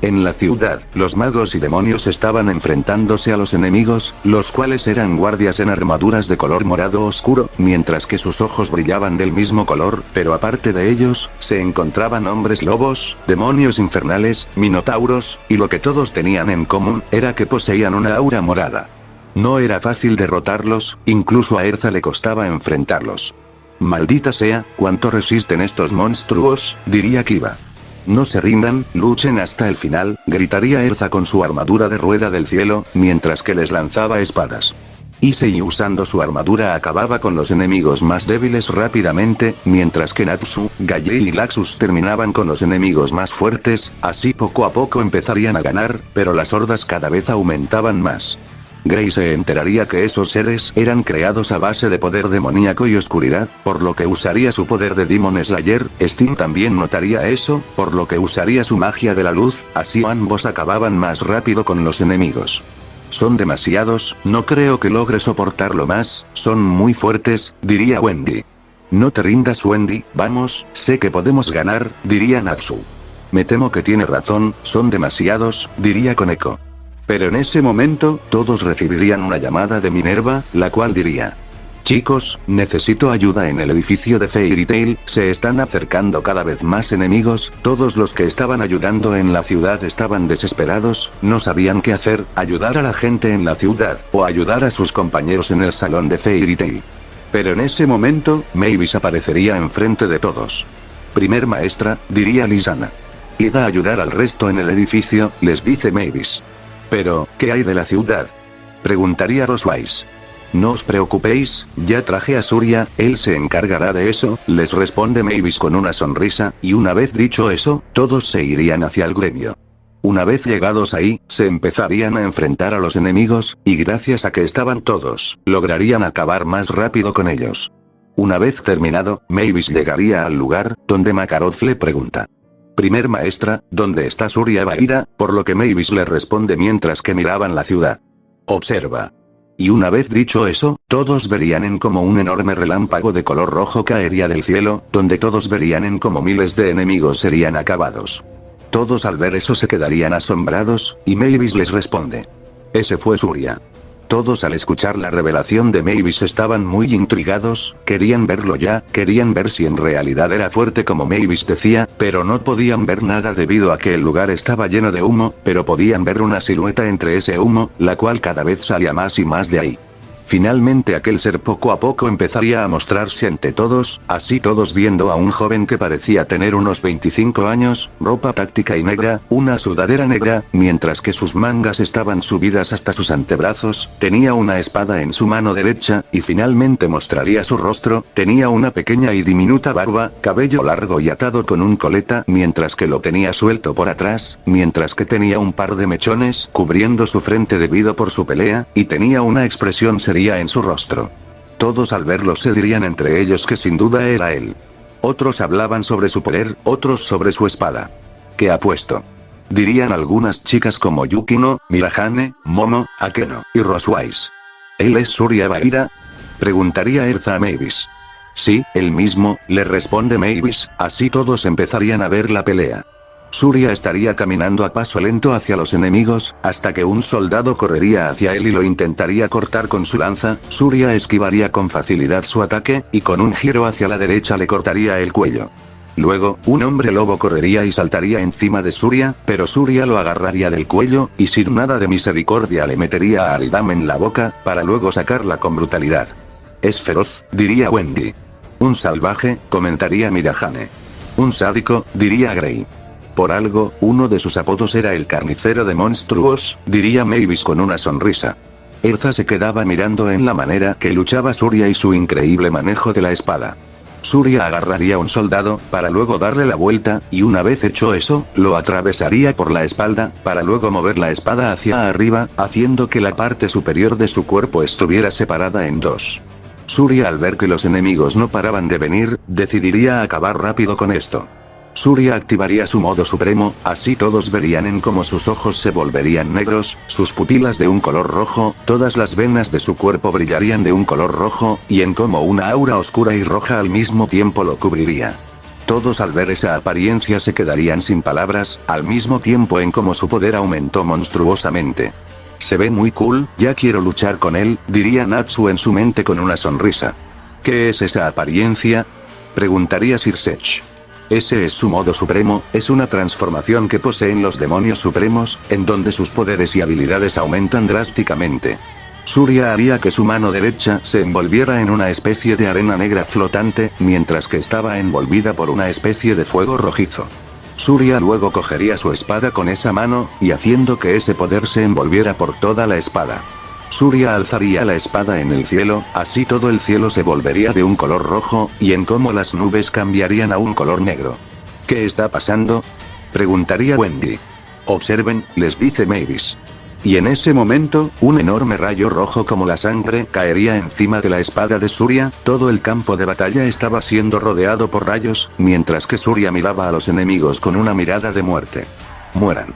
En la ciudad, los magos y demonios estaban enfrentándose a los enemigos, los cuales eran guardias en armaduras de color morado oscuro, mientras que sus ojos brillaban del mismo color, pero aparte de ellos, se encontraban hombres lobos, demonios infernales, minotauros, y lo que todos tenían en común, era que poseían una aura morada. No era fácil derrotarlos, incluso a Erza le costaba enfrentarlos. Maldita sea, cuánto resisten estos monstruos, diría Kiba. No se rindan, luchen hasta el final, gritaría Erza con su armadura de rueda del cielo, mientras que les lanzaba espadas. Issei usando su armadura acababa con los enemigos más débiles rápidamente, mientras que Natsu, Galle y Laxus terminaban con los enemigos más fuertes, así poco a poco empezarían a ganar, pero las hordas cada vez aumentaban más. Grey se enteraría que esos seres eran creados a base de poder demoníaco y oscuridad, por lo que usaría su poder de Demon Slayer. Steam también notaría eso, por lo que usaría su magia de la luz, así ambos acababan más rápido con los enemigos. Son demasiados, no creo que logre soportarlo más, son muy fuertes, diría Wendy. No te rindas Wendy, vamos, sé que podemos ganar, diría Natsu. Me temo que tiene razón, son demasiados, diría Koneko. Pero en ese momento, todos recibirían una llamada de Minerva, la cual diría: Chicos, necesito ayuda en el edificio de Fairy Tail, se están acercando cada vez más enemigos. Todos los que estaban ayudando en la ciudad estaban desesperados, no sabían qué hacer, ayudar a la gente en la ciudad, o ayudar a sus compañeros en el salón de Fairy Tail. Pero en ese momento, Mavis aparecería enfrente de todos. Primer maestra, diría Lisana. Id a ayudar al resto en el edificio, les dice Mavis. Pero, ¿qué hay de la ciudad? Preguntaría Rosewise. No os preocupéis, ya traje a Surya, él se encargará de eso, les responde Mavis con una sonrisa, y una vez dicho eso, todos se irían hacia el gremio. Una vez llegados ahí, se empezarían a enfrentar a los enemigos, y gracias a que estaban todos, lograrían acabar más rápido con ellos. Una vez terminado, Mavis llegaría al lugar, donde Makarov le pregunta. Primer maestra, ¿dónde está Surya Bagheera? Por lo que Mavis le responde mientras que miraban la ciudad. Observa. Y una vez dicho eso, todos verían en como un enorme relámpago de color rojo caería del cielo, donde todos verían en como miles de enemigos serían acabados. Todos al ver eso se quedarían asombrados, y Mavis les responde. Ese fue Surya. Todos al escuchar la revelación de Mavis estaban muy intrigados, querían verlo ya, querían ver si en realidad era fuerte como Mavis decía, pero no podían ver nada debido a que el lugar estaba lleno de humo, pero podían ver una silueta entre ese humo, la cual cada vez salía más y más de ahí. Finalmente aquel ser poco a poco empezaría a mostrarse ante todos, así todos viendo a un joven que parecía tener unos 25 años, ropa táctica y negra, una sudadera negra, mientras que sus mangas estaban subidas hasta sus antebrazos, tenía una espada en su mano derecha, y finalmente mostraría su rostro, tenía una pequeña y diminuta barba, cabello largo y atado con un coleta, mientras que lo tenía suelto por atrás, mientras que tenía un par de mechones cubriendo su frente debido por su pelea, y tenía una expresión en su rostro. Todos al verlo se dirían entre ellos que sin duda era él. Otros hablaban sobre su poder, otros sobre su espada. ¿Qué apuesto? Dirían algunas chicas como Yukino, Mirahane, Momo, Akeno, y Rosewise. ¿Él es Surya Bagheera? Preguntaría Erza a Mavis. Sí, él mismo, le responde Mavis, así todos empezarían a ver la pelea. Surya estaría caminando a paso lento hacia los enemigos, hasta que un soldado correría hacia él y lo intentaría cortar con su lanza. Surya esquivaría con facilidad su ataque, y con un giro hacia la derecha le cortaría el cuello. Luego, un hombre lobo correría y saltaría encima de Surya, pero Surya lo agarraría del cuello, y sin nada de misericordia le metería a Aridam en la boca, para luego sacarla con brutalidad. Es feroz, diría Wendy. Un salvaje, comentaría Mirahane. Un sádico, diría Grey. Por algo, uno de sus apodos era el carnicero de monstruos, diría Mavis con una sonrisa. Erza se quedaba mirando en la manera que luchaba Surya y su increíble manejo de la espada. Surya agarraría a un soldado, para luego darle la vuelta, y una vez hecho eso, lo atravesaría por la espalda, para luego mover la espada hacia arriba, haciendo que la parte superior de su cuerpo estuviera separada en dos. Surya, al ver que los enemigos no paraban de venir, decidiría acabar rápido con esto. Surya activaría su modo supremo, así todos verían en cómo sus ojos se volverían negros, sus pupilas de un color rojo, todas las venas de su cuerpo brillarían de un color rojo, y en cómo una aura oscura y roja al mismo tiempo lo cubriría. Todos al ver esa apariencia se quedarían sin palabras, al mismo tiempo en cómo su poder aumentó monstruosamente. Se ve muy cool, ya quiero luchar con él, diría Natsu en su mente con una sonrisa. ¿Qué es esa apariencia?, preguntaría Sir Sech. Ese es su modo supremo, es una transformación que poseen los demonios supremos, en donde sus poderes y habilidades aumentan drásticamente. Surya haría que su mano derecha se envolviera en una especie de arena negra flotante, mientras que estaba envolvida por una especie de fuego rojizo. Surya luego cogería su espada con esa mano, y haciendo que ese poder se envolviera por toda la espada. Surya alzaría la espada en el cielo, así todo el cielo se volvería de un color rojo, y en cómo las nubes cambiarían a un color negro. ¿Qué está pasando?, preguntaría Wendy. Observen, les dice Mavis. Y en ese momento, un enorme rayo rojo como la sangre caería encima de la espada de Surya, todo el campo de batalla estaba siendo rodeado por rayos, mientras que Surya miraba a los enemigos con una mirada de muerte. Mueran,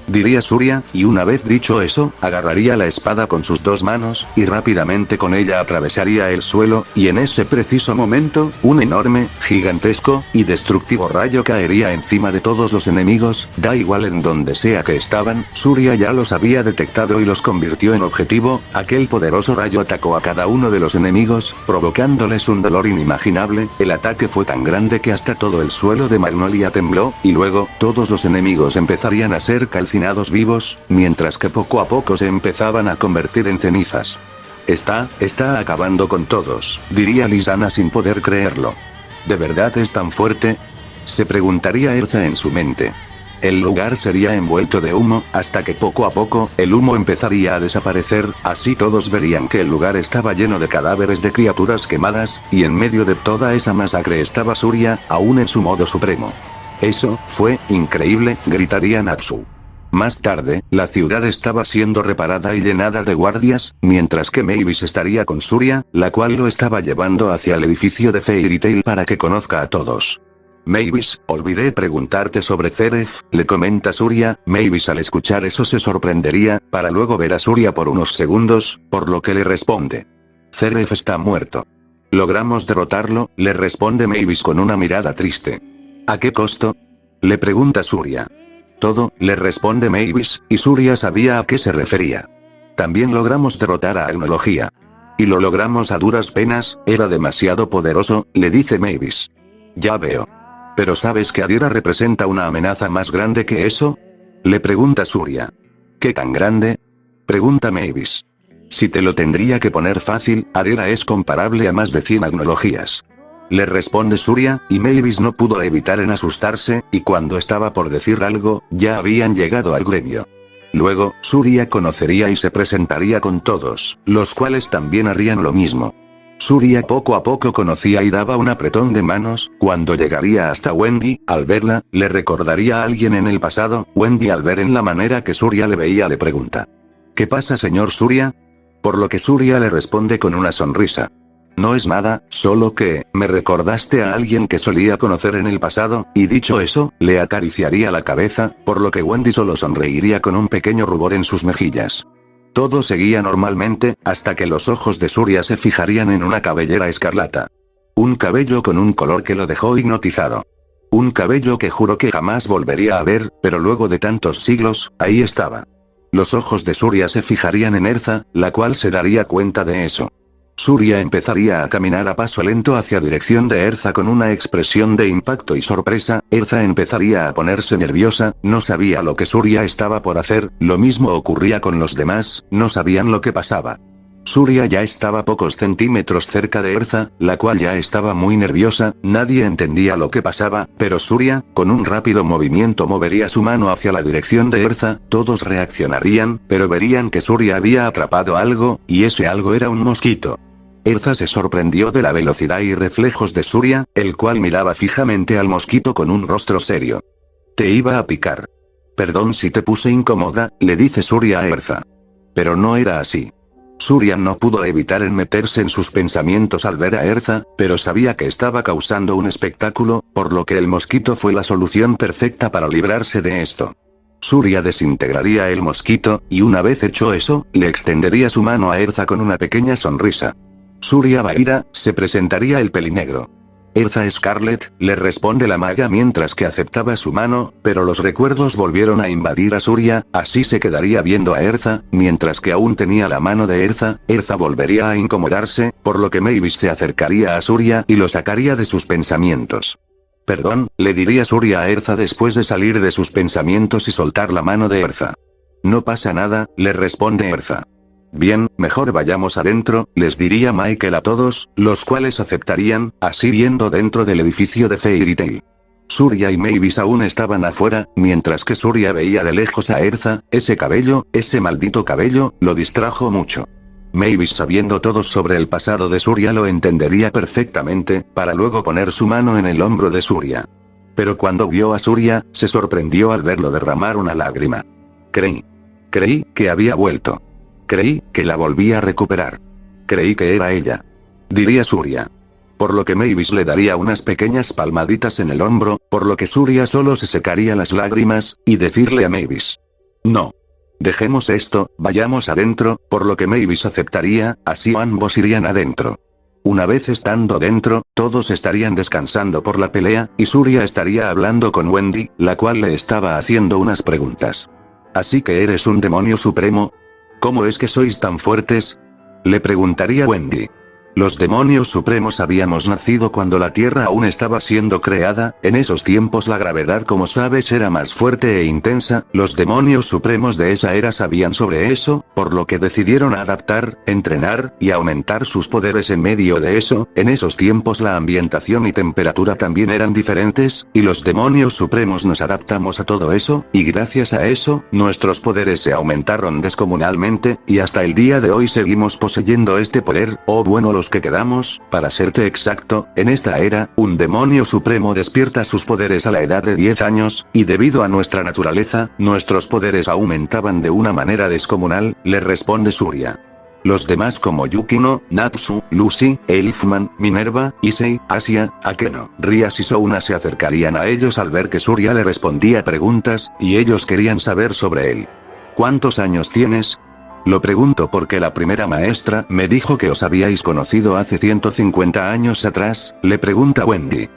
diría Surya, y una vez dicho eso, agarraría la espada con sus dos manos, y rápidamente con ella atravesaría el suelo, y en ese preciso momento, un enorme, gigantesco, y destructivo rayo caería encima de todos los enemigos, da igual en donde sea que estaban, Surya ya los había detectado y los convirtió en objetivo, aquel poderoso rayo atacó a cada uno de los enemigos, provocándoles un dolor inimaginable, el ataque fue tan grande que hasta todo el suelo de Magnolia tembló, y luego, todos los enemigos empezarían a ser calcinados vivos, mientras que poco a poco se empezaban a convertir en cenizas. Está acabando con todos, diría Lisana sin poder creerlo. ¿De verdad es tan fuerte?, se preguntaría Erza en su mente. El lugar sería envuelto de humo, hasta que poco a poco, el humo empezaría a desaparecer, así todos verían que el lugar estaba lleno de cadáveres de criaturas quemadas, y en medio de toda esa masacre estaba Surya, aún en su modo supremo. Eso fue increíble, gritaría Natsu. Más tarde, la ciudad estaba siendo reparada y llenada de guardias, mientras que Mavis estaría con Surya, la cual lo estaba llevando hacia el edificio de Fairy Tail para que conozca a todos. Mavis, olvidé preguntarte sobre Zeref, le comenta Surya. Mavis al escuchar eso se sorprendería, para luego ver a Surya por unos segundos, por lo que le responde. Zeref está muerto. Logramos derrotarlo, le responde Mavis con una mirada triste. ¿A qué costo?, le pregunta Surya. Todo, le responde Mavis, y Surya sabía a qué se refería. También logramos derrotar a Agnología. Y lo logramos a duras penas, era demasiado poderoso, le dice Mavis. Ya veo. ¿Pero sabes que Adira representa una amenaza más grande que eso?, le pregunta Surya. ¿Qué tan grande?, pregunta Mavis. Si te lo tendría que poner fácil, Adira es comparable a más de 100 Agnologías. Le responde Surya, y Mavis no pudo evitar en asustarse, y cuando estaba por decir algo, ya habían llegado al gremio. Luego, Surya conocería y se presentaría con todos, los cuales también harían lo mismo. Surya poco a poco conocía y daba un apretón de manos, cuando llegaría hasta Wendy, al verla, le recordaría a alguien en el pasado. Wendy al ver en la manera que Surya le veía le pregunta. ¿Qué pasa, señor Surya?, por lo que Surya le responde con una sonrisa. No es nada, solo que, me recordaste a alguien que solía conocer en el pasado, y dicho eso, le acariciaría la cabeza, por lo que Wendy solo sonreiría con un pequeño rubor en sus mejillas. Todo seguía normalmente, hasta que los ojos de Surya se fijarían en una cabellera escarlata. Un cabello con un color que lo dejó hipnotizado. Un cabello que juró que jamás volvería a ver, pero luego de tantos siglos, ahí estaba. Los ojos de Surya se fijarían en Erza, la cual se daría cuenta de eso. Surya empezaría a caminar a paso lento hacia dirección de Erza con una expresión de impacto y sorpresa. Erza empezaría a ponerse nerviosa, no sabía lo que Surya estaba por hacer, lo mismo ocurría con los demás, no sabían lo que pasaba. Surya ya estaba pocos centímetros cerca de Erza, la cual ya estaba muy nerviosa, nadie entendía lo que pasaba, pero Surya, con un rápido movimiento movería su mano hacia la dirección de Erza, todos reaccionarían, pero verían que Surya había atrapado algo, y ese algo era un mosquito. Erza se sorprendió de la velocidad y reflejos de Surya, el cual miraba fijamente al mosquito con un rostro serio. Te iba a picar. Perdón si te puse incómoda, le dice Surya a Erza. Pero no era así. Surya no pudo evitar meterse en sus pensamientos al ver a Erza, pero sabía que estaba causando un espectáculo, por lo que el mosquito fue la solución perfecta para librarse de esto. Surya desintegraría el mosquito, y una vez hecho eso, le extendería su mano a Erza con una pequeña sonrisa. Surya Bahira, se presentaría el pelinegro. Erza Scarlet, le responde la maga mientras que aceptaba su mano, pero los recuerdos volvieron a invadir a Surya, así se quedaría viendo a Erza, mientras que aún tenía la mano de Erza volvería a incomodarse, por lo que Mavis se acercaría a Surya y lo sacaría de sus pensamientos. Perdón, le diría Surya a Erza después de salir de sus pensamientos y soltar la mano de Erza. No pasa nada, le responde Erza. Bien, mejor vayamos adentro, les diría Michael a todos, los cuales aceptarían, así viendo dentro del edificio de Fairy Tail. Surya y Mavis aún estaban afuera, mientras que Surya veía de lejos a Erza, ese cabello, ese maldito cabello, lo distrajo mucho. Mavis sabiendo todo sobre el pasado de Surya lo entendería perfectamente, para luego poner su mano en el hombro de Surya. Pero cuando vio a Surya, se sorprendió al verlo derramar una lágrima. Creí que había vuelto. Creí que la volvía a recuperar. Creí que era ella. Diría Surya. Por lo que Mavis le daría unas pequeñas palmaditas en el hombro, por lo que Surya solo se secaría las lágrimas, y decirle a Mavis. No. Dejemos esto, vayamos adentro, por lo que Mavis aceptaría, así ambos irían adentro. Una vez estando dentro, todos estarían descansando por la pelea, y Surya estaría hablando con Wendy, la cual le estaba haciendo unas preguntas. ¿Así que eres un demonio supremo? ¿Cómo es que sois tan fuertes? Le preguntaría Wendy. Los demonios supremos habíamos nacido cuando la Tierra aún estaba siendo creada, en esos tiempos la gravedad como sabes era más fuerte e intensa, los demonios supremos de esa era sabían sobre eso, por lo que decidieron adaptar, entrenar, y aumentar sus poderes en medio de eso, en esos tiempos la ambientación y temperatura también eran diferentes, y los demonios supremos nos adaptamos a todo eso, y gracias a eso, nuestros poderes se aumentaron descomunalmente, y hasta el día de hoy seguimos poseyendo este poder, o bueno los que quedamos, para serte exacto, en esta era, un demonio supremo despierta sus poderes a la edad de 10 años, y debido a nuestra naturaleza, nuestros poderes aumentaban de una manera descomunal, le responde Surya. Los demás como Yukino, Natsu, Lucy, Elfman, Minerva, Issei, Asia, Akeno, Rias y Souna se acercarían a ellos al ver que Surya le respondía preguntas, y ellos querían saber sobre él. ¿Cuántos años tienes? Lo pregunto porque la primera maestra me dijo que os habíais conocido hace 150 años atrás, le pregunta Wendy.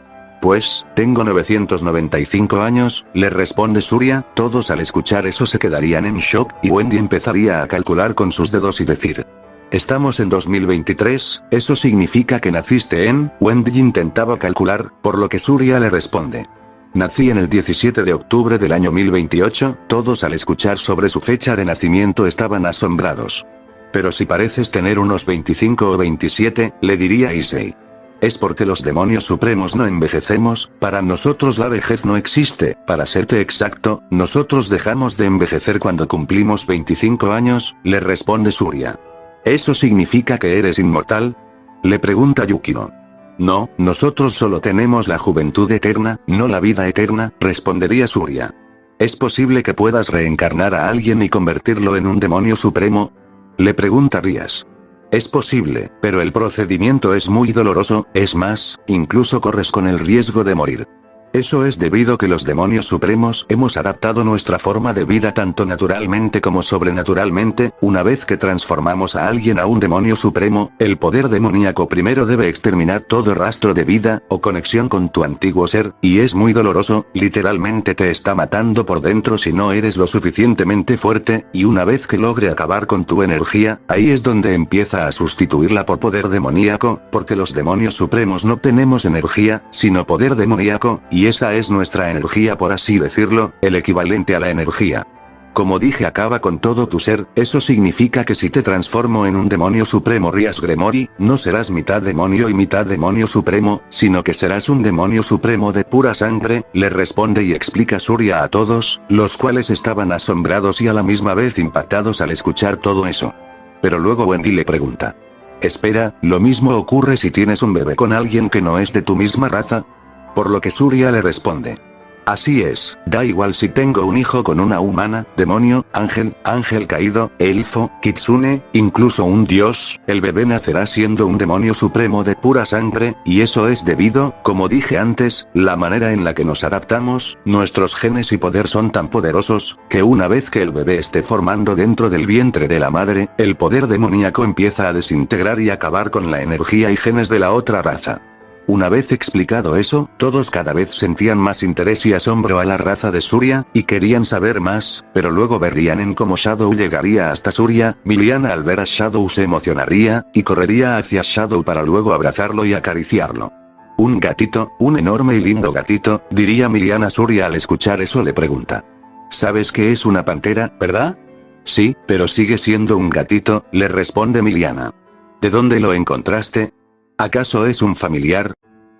Pues, tengo 995 años, le responde Surya, todos al escuchar eso se quedarían en shock, y Wendy empezaría a calcular con sus dedos y decir. Estamos en 2023, eso significa que naciste en, Wendy intentaba calcular, por lo que Surya le responde. Nací en el 17 de octubre del año 1028, todos al escuchar sobre su fecha de nacimiento estaban asombrados. Pero si pareces tener unos 25 o 27, le diría Issei. Es porque los demonios supremos no envejecemos, para nosotros la vejez no existe, para serte exacto, nosotros dejamos de envejecer cuando cumplimos 25 años, le responde Surya. ¿Eso significa que eres inmortal? Le pregunta Yukino. No, nosotros solo tenemos la juventud eterna, no la vida eterna, respondería Surya. ¿Es posible que puedas reencarnar a alguien y convertirlo en un demonio supremo? Le pregunta Rias. Es posible, pero el procedimiento es muy doloroso, es más, incluso corres con el riesgo de morir. Eso es debido que los demonios supremos hemos adaptado nuestra forma de vida tanto naturalmente como sobrenaturalmente, una vez que transformamos a alguien a un demonio supremo, el poder demoníaco primero debe exterminar todo rastro de vida, o conexión con tu antiguo ser, y es muy doloroso, literalmente te está matando por dentro si no eres lo suficientemente fuerte, y una vez que logre acabar con tu energía, ahí es donde empieza a sustituirla por poder demoníaco, porque los demonios supremos no tenemos energía, sino poder demoníaco, y esa es nuestra energía por así decirlo, el equivalente a la energía. Como dije acaba con todo tu ser, eso significa que si te transformo en un demonio supremo Rias Gremory, no serás mitad demonio y mitad demonio supremo, sino que serás un demonio supremo de pura sangre, le responde y explica Surya a todos, los cuales estaban asombrados y a la misma vez impactados al escuchar todo eso. Pero luego Wendy le pregunta. Espera, ¿lo mismo ocurre si tienes un bebé con alguien que no es de tu misma raza? Por lo que Surya le responde. Así es, da igual si tengo un hijo con una humana, demonio, ángel, ángel caído, elfo, kitsune, incluso un dios, el bebé nacerá siendo un demonio supremo de pura sangre, y eso es debido, como dije antes, la manera en la que nos adaptamos, nuestros genes y poder son tan poderosos, que una vez que el bebé esté formando dentro del vientre de la madre, el poder demoníaco empieza a desintegrar y acabar con la energía y genes de la otra raza. Una vez explicado eso, todos cada vez sentían más interés y asombro a la raza de Surya, y querían saber más, pero luego verían en cómo Shadow llegaría hasta Surya. Miliana al ver a Shadow se emocionaría, y correría hacia Shadow para luego abrazarlo y acariciarlo. Un gatito, un enorme y lindo gatito, diría Miliana. Surya al escuchar eso le pregunta. ¿Sabes que es una pantera, verdad? Sí, pero sigue siendo un gatito, le responde Miliana. ¿De dónde lo encontraste? ¿Acaso es un familiar?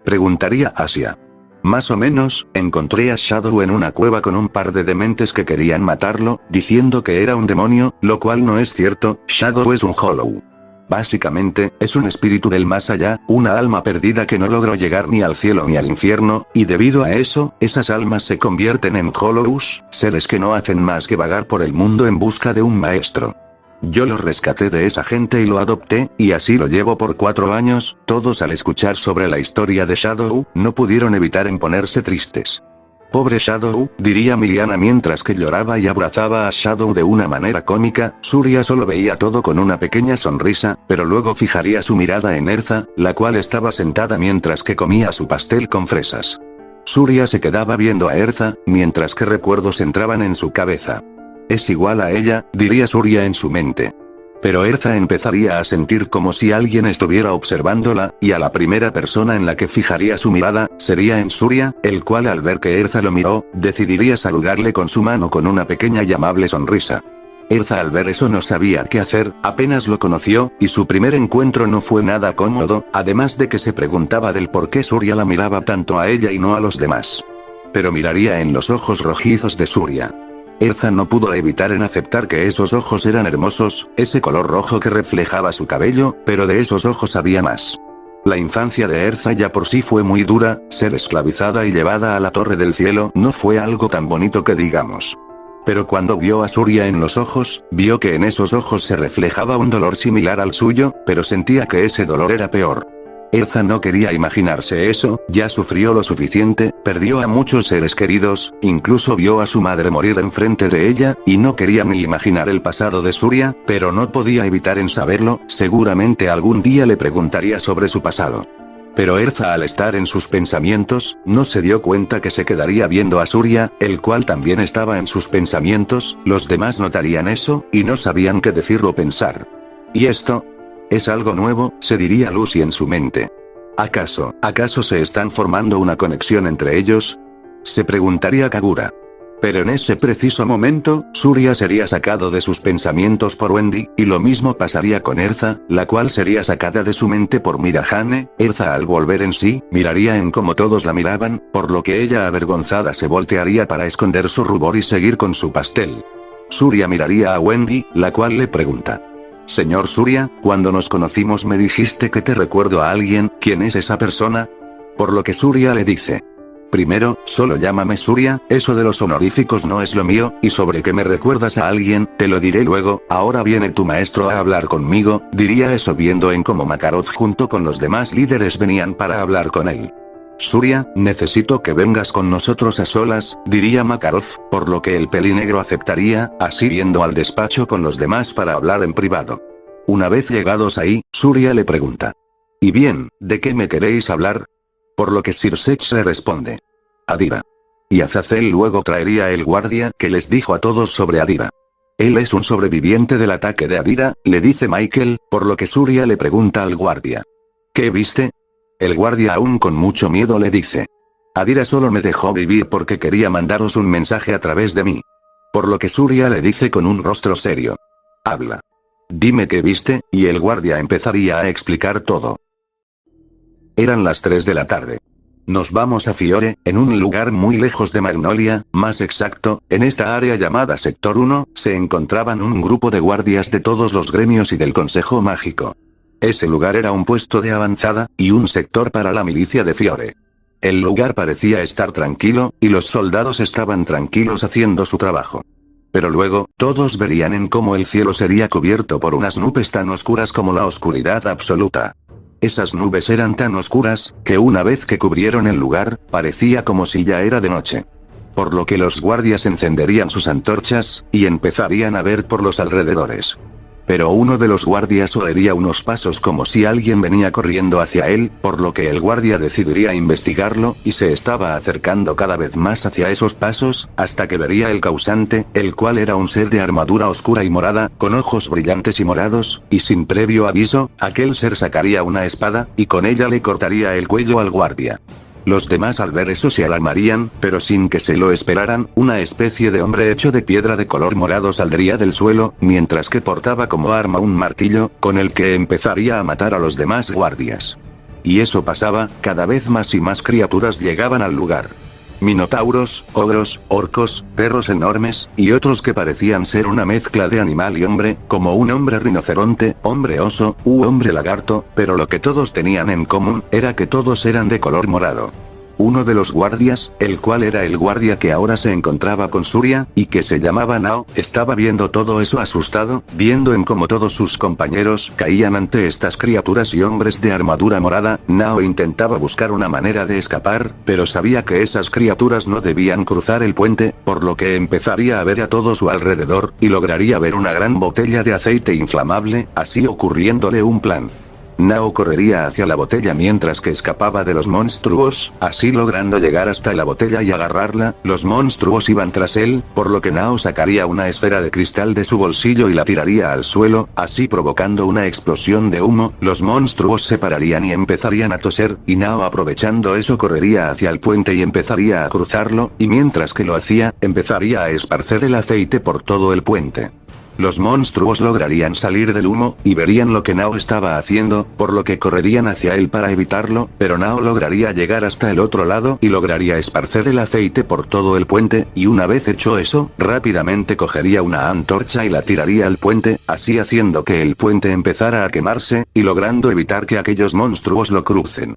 Preguntaría Asia. Más o menos, encontré a Shadow en una cueva con un par de dementes que querían matarlo, diciendo que era un demonio, lo cual no es cierto. Shadow es un Hollow. Básicamente, es un espíritu del más allá, una alma perdida que no logró llegar ni al cielo ni al infierno, y debido a eso, esas almas se convierten en Hollows, seres que no hacen más que vagar por el mundo en busca de un maestro. Yo lo rescaté de esa gente y lo adopté, y así lo llevo por 4 años. Todos al escuchar sobre la historia de Shadow, no pudieron evitar en ponerse tristes. Pobre Shadow, diría Miliana mientras que lloraba y abrazaba a Shadow de una manera cómica. Surya solo veía todo con una pequeña sonrisa, pero luego fijaría su mirada en Erza, la cual estaba sentada mientras que comía su pastel con fresas. Surya se quedaba viendo a Erza, mientras que recuerdos entraban en su cabeza. Es igual a ella, diría Surya en su mente. Pero Erza empezaría a sentir como si alguien estuviera observándola, y a la primera persona en la que fijaría su mirada, sería en Surya, el cual al ver que Erza lo miró, decidiría saludarle con su mano con una pequeña y amable sonrisa. Erza al ver eso no sabía qué hacer, apenas lo conoció, y su primer encuentro no fue nada cómodo, además de que se preguntaba del por qué Surya la miraba tanto a ella y no a los demás. Pero miraría en los ojos rojizos de Surya. Erza no pudo evitar en aceptar que esos ojos eran hermosos, ese color rojo que reflejaba su cabello, pero de esos ojos había más. La infancia de Erza ya por sí fue muy dura, ser esclavizada y llevada a la Torre del Cielo no fue algo tan bonito que digamos. Pero cuando vio a Surya en los ojos, vio que en esos ojos se reflejaba un dolor similar al suyo, pero sentía que ese dolor era peor. Erza no quería imaginarse eso, ya sufrió lo suficiente, perdió a muchos seres queridos, incluso vio a su madre morir enfrente de ella, y no quería ni imaginar el pasado de Surya, pero no podía evitar en saberlo. Seguramente algún día le preguntaría sobre su pasado. Pero Erza al estar en sus pensamientos, no se dio cuenta que se quedaría viendo a Surya, el cual también estaba en sus pensamientos. Los demás notarían eso, y no sabían qué decir o pensar. ¿Y esto? ¿Es algo nuevo?, se diría Lucy en su mente. ¿Acaso se están formando una conexión entre ellos?, se preguntaría Kagura. Pero en ese preciso momento, Surya sería sacado de sus pensamientos por Wendy, y lo mismo pasaría con Erza, la cual sería sacada de su mente por Mirahane. Erza al volver en sí, miraría en cómo todos la miraban, por lo que ella avergonzada se voltearía para esconder su rubor y seguir con su pastel. Surya miraría a Wendy, la cual le pregunta. Señor Surya, cuando nos conocimos me dijiste que te recuerdo a alguien. ¿Quién es esa persona? Por lo que Surya le dice. Primero, solo llámame Surya, eso de los honoríficos no es lo mío, y sobre que me recuerdas a alguien, te lo diré luego. Ahora viene tu maestro a hablar conmigo, diría eso viendo en cómo Makarov junto con los demás líderes venían para hablar con él. Surya, necesito que vengas con nosotros a solas, diría Makarov, por lo que el pelinegro aceptaría, así yendo al despacho con los demás para hablar en privado. Una vez llegados ahí, Surya le pregunta. ¿Y bien, de qué me queréis hablar? Por lo que Sirsech le responde. Adira. Y Azazel luego traería el guardia que les dijo a todos sobre Adira. Él es un sobreviviente del ataque de Adira, le dice Michael, por lo que Surya le pregunta al guardia. ¿Qué viste? El guardia aún con mucho miedo le dice. Adira solo me dejó vivir porque quería mandaros un mensaje a través de mí. Por lo que Surya le dice con un rostro serio. Habla. Dime qué viste, y el guardia empezaría a explicar todo. Eran las 3 de la tarde. Nos vamos a Fiore, en un lugar muy lejos de Magnolia, más exacto, en esta área llamada Sector 1, se encontraban un grupo de guardias de todos los gremios y del Consejo Mágico. Ese lugar era un puesto de avanzada, y un sector para la milicia de Fiore. El lugar parecía estar tranquilo, y los soldados estaban tranquilos haciendo su trabajo. Pero luego, todos verían en cómo el cielo sería cubierto por unas nubes tan oscuras como la oscuridad absoluta. Esas nubes eran tan oscuras, que una vez que cubrieron el lugar, parecía como si ya era de noche. Por lo que los guardias encenderían sus antorchas, y empezarían a ver por los alrededores. Pero uno de los guardias oiría unos pasos como si alguien venía corriendo hacia él, por lo que el guardia decidiría investigarlo, y se estaba acercando cada vez más hacia esos pasos, hasta que vería el causante, el cual era un ser de armadura oscura y morada, con ojos brillantes y morados, y sin previo aviso, aquel ser sacaría una espada, y con ella le cortaría el cuello al guardia. Los demás al ver eso se alarmarían, pero sin que se lo esperaran, una especie de hombre hecho de piedra de color morado saldría del suelo, mientras que portaba como arma un martillo, con el que empezaría a matar a los demás guardias. Y eso pasaba, cada vez más y más criaturas llegaban al lugar. Minotauros, ogros, orcos, perros enormes, y otros que parecían ser una mezcla de animal y hombre, como un hombre rinoceronte, hombre oso, u hombre lagarto, pero lo que todos tenían en común, era que todos eran de color morado. Uno de los guardias, el cual era el guardia que ahora se encontraba con Surya, y que se llamaba Nao, estaba viendo todo eso asustado, viendo en cómo todos sus compañeros caían ante estas criaturas y hombres de armadura morada. Nao intentaba buscar una manera de escapar, pero sabía que esas criaturas no debían cruzar el puente, por lo que empezaría a ver a todo su alrededor, y lograría ver una gran botella de aceite inflamable, así ocurriéndole un plan. Nao correría hacia la botella mientras que escapaba de los monstruos, así logrando llegar hasta la botella y agarrarla. Los monstruos iban tras él, por lo que Nao sacaría una esfera de cristal de su bolsillo y la tiraría al suelo, así provocando una explosión de humo. Los monstruos se pararían y empezarían a toser, y Nao aprovechando eso correría hacia el puente y empezaría a cruzarlo, y mientras que lo hacía, empezaría a esparcer el aceite por todo el puente. Los monstruos lograrían salir del humo, y verían lo que Nao estaba haciendo, por lo que correrían hacia él para evitarlo, pero Nao lograría llegar hasta el otro lado y lograría esparcer el aceite por todo el puente, y una vez hecho eso, rápidamente cogería una antorcha y la tiraría al puente, así haciendo que el puente empezara a quemarse, y logrando evitar que aquellos monstruos lo crucen.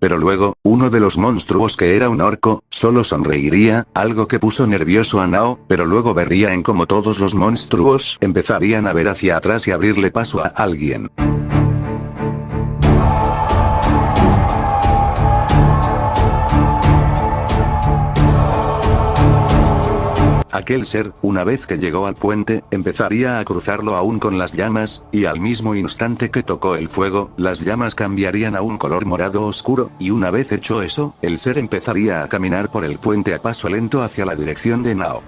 Pero luego, uno de los monstruos que era un orco, solo sonreiría, algo que puso nervioso a Nao, pero luego vería en cómo todos los monstruos empezarían a ver hacia atrás y abrirle paso a alguien. Aquel ser, una vez que llegó al puente, empezaría a cruzarlo aún con las llamas, y al mismo instante que tocó el fuego, las llamas cambiarían a un color morado oscuro, y una vez hecho eso, el ser empezaría a caminar por el puente a paso lento hacia la dirección de Nao.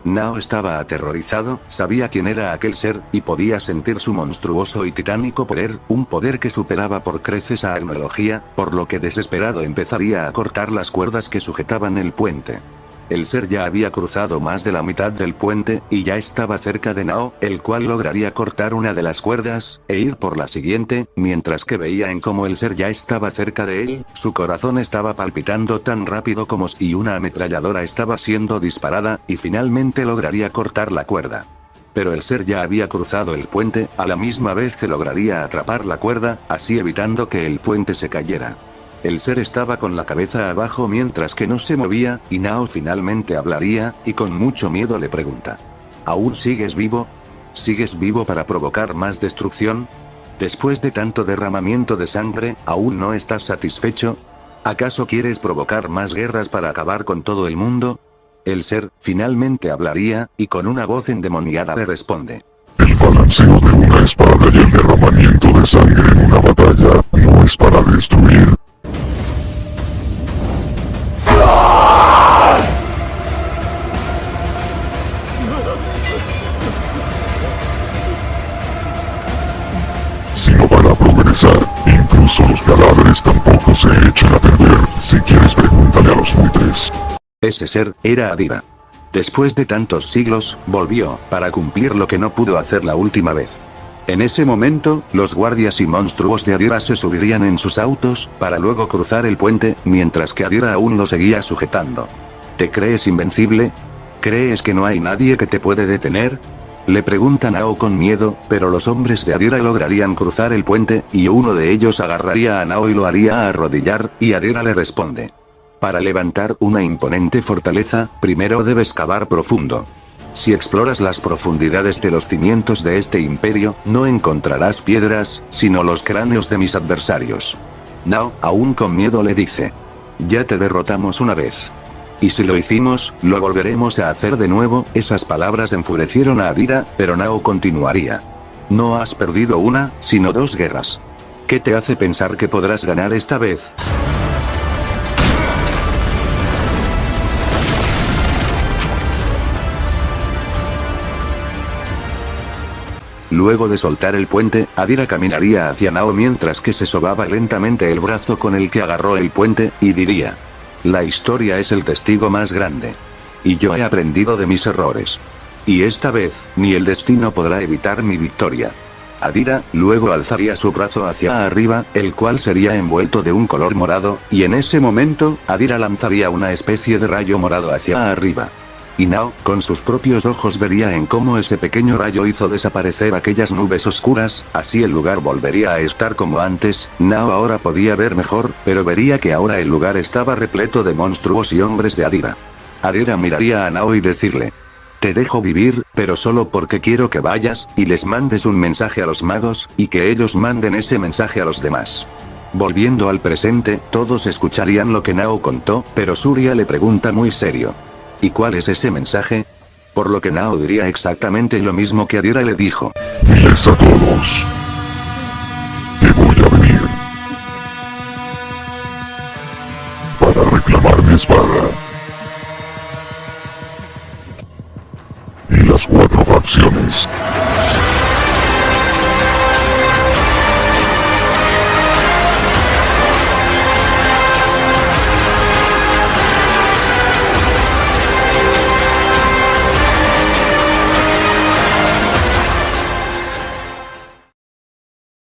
Nao estaba aterrorizado, sabía quién era aquel ser, y podía sentir su monstruoso y titánico poder, un poder que superaba por creces a Agnología, por lo que desesperado empezaría a cortar las cuerdas que sujetaban el puente. El ser ya había cruzado más de la mitad del puente, y ya estaba cerca de Nao, el cual lograría cortar una de las cuerdas, e ir por la siguiente, mientras que veía en cómo el ser ya estaba cerca de él. Su corazón estaba palpitando tan rápido como si una ametralladora estaba siendo disparada, y finalmente lograría cortar la cuerda. Pero el ser ya había cruzado el puente, a la misma vez que lograría atrapar la cuerda, así evitando que el puente se cayera. El ser estaba con la cabeza abajo mientras que no se movía, y Nao finalmente hablaría, y con mucho miedo le pregunta: ¿Aún sigues vivo? ¿Sigues vivo para provocar más destrucción? Después de tanto derramamiento de sangre, ¿aún no estás satisfecho? ¿Acaso quieres provocar más guerras para acabar con todo el mundo? El ser, finalmente hablaría, y con una voz endemoniada le responde: El balanceo de una espada y el derramamiento de sangre en una batalla, no es para destruir. Sino para progresar. Incluso los cadáveres tampoco se echan a perder. Si quieres, pregúntale a los buitres. Ese ser era Adira. Después de tantos siglos, volvió, para cumplir lo que no pudo hacer la última vez. En ese momento, los guardias y monstruos de Adira se subirían en sus autos, para luego cruzar el puente, mientras que Adira aún lo seguía sujetando. ¿Te crees invencible? ¿Crees que no hay nadie que te puede detener? Le pregunta Nao con miedo, pero los hombres de Adira lograrían cruzar el puente, y uno de ellos agarraría a Nao y lo haría arrodillar, y Adira le responde. Para levantar una imponente fortaleza, primero debes cavar profundo. Si exploras las profundidades de los cimientos de este imperio, no encontrarás piedras, sino los cráneos de mis adversarios. Nao, aún con miedo, le dice. Ya te derrotamos una vez. Y si lo hicimos, lo volveremos a hacer de nuevo. Esas palabras enfurecieron a Adira, pero Nao continuaría. No has perdido una, sino 2 guerras. ¿Qué te hace pensar que podrás ganar esta vez? Luego de soltar el puente, Adira caminaría hacia Nao mientras que se sobaba lentamente el brazo con el que agarró el puente, y diría. La historia es el testigo más grande. Y yo he aprendido de mis errores. Y esta vez, ni el destino podrá evitar mi victoria. Adira, luego alzaría su brazo hacia arriba, el cual sería envuelto de un color morado, y en ese momento, Adira lanzaría una especie de rayo morado hacia arriba. Y Nao, con sus propios ojos vería en cómo ese pequeño rayo hizo desaparecer aquellas nubes oscuras, así el lugar volvería a estar como antes. Nao ahora podía ver mejor, pero vería que ahora el lugar estaba repleto de monstruos y hombres de Adira. Adira miraría a Nao y decirle. Te dejo vivir, pero solo porque quiero que vayas, y les mandes un mensaje a los magos, y que ellos manden ese mensaje a los demás. Volviendo al presente, todos escucharían lo que Nao contó, pero Surya le pregunta muy serio. ¿Y cuál es ese mensaje? Por lo que Nao diría exactamente lo mismo que Adira le dijo. Diles a todos. Que voy a venir. Para reclamar mi espada. Y las 4 facciones.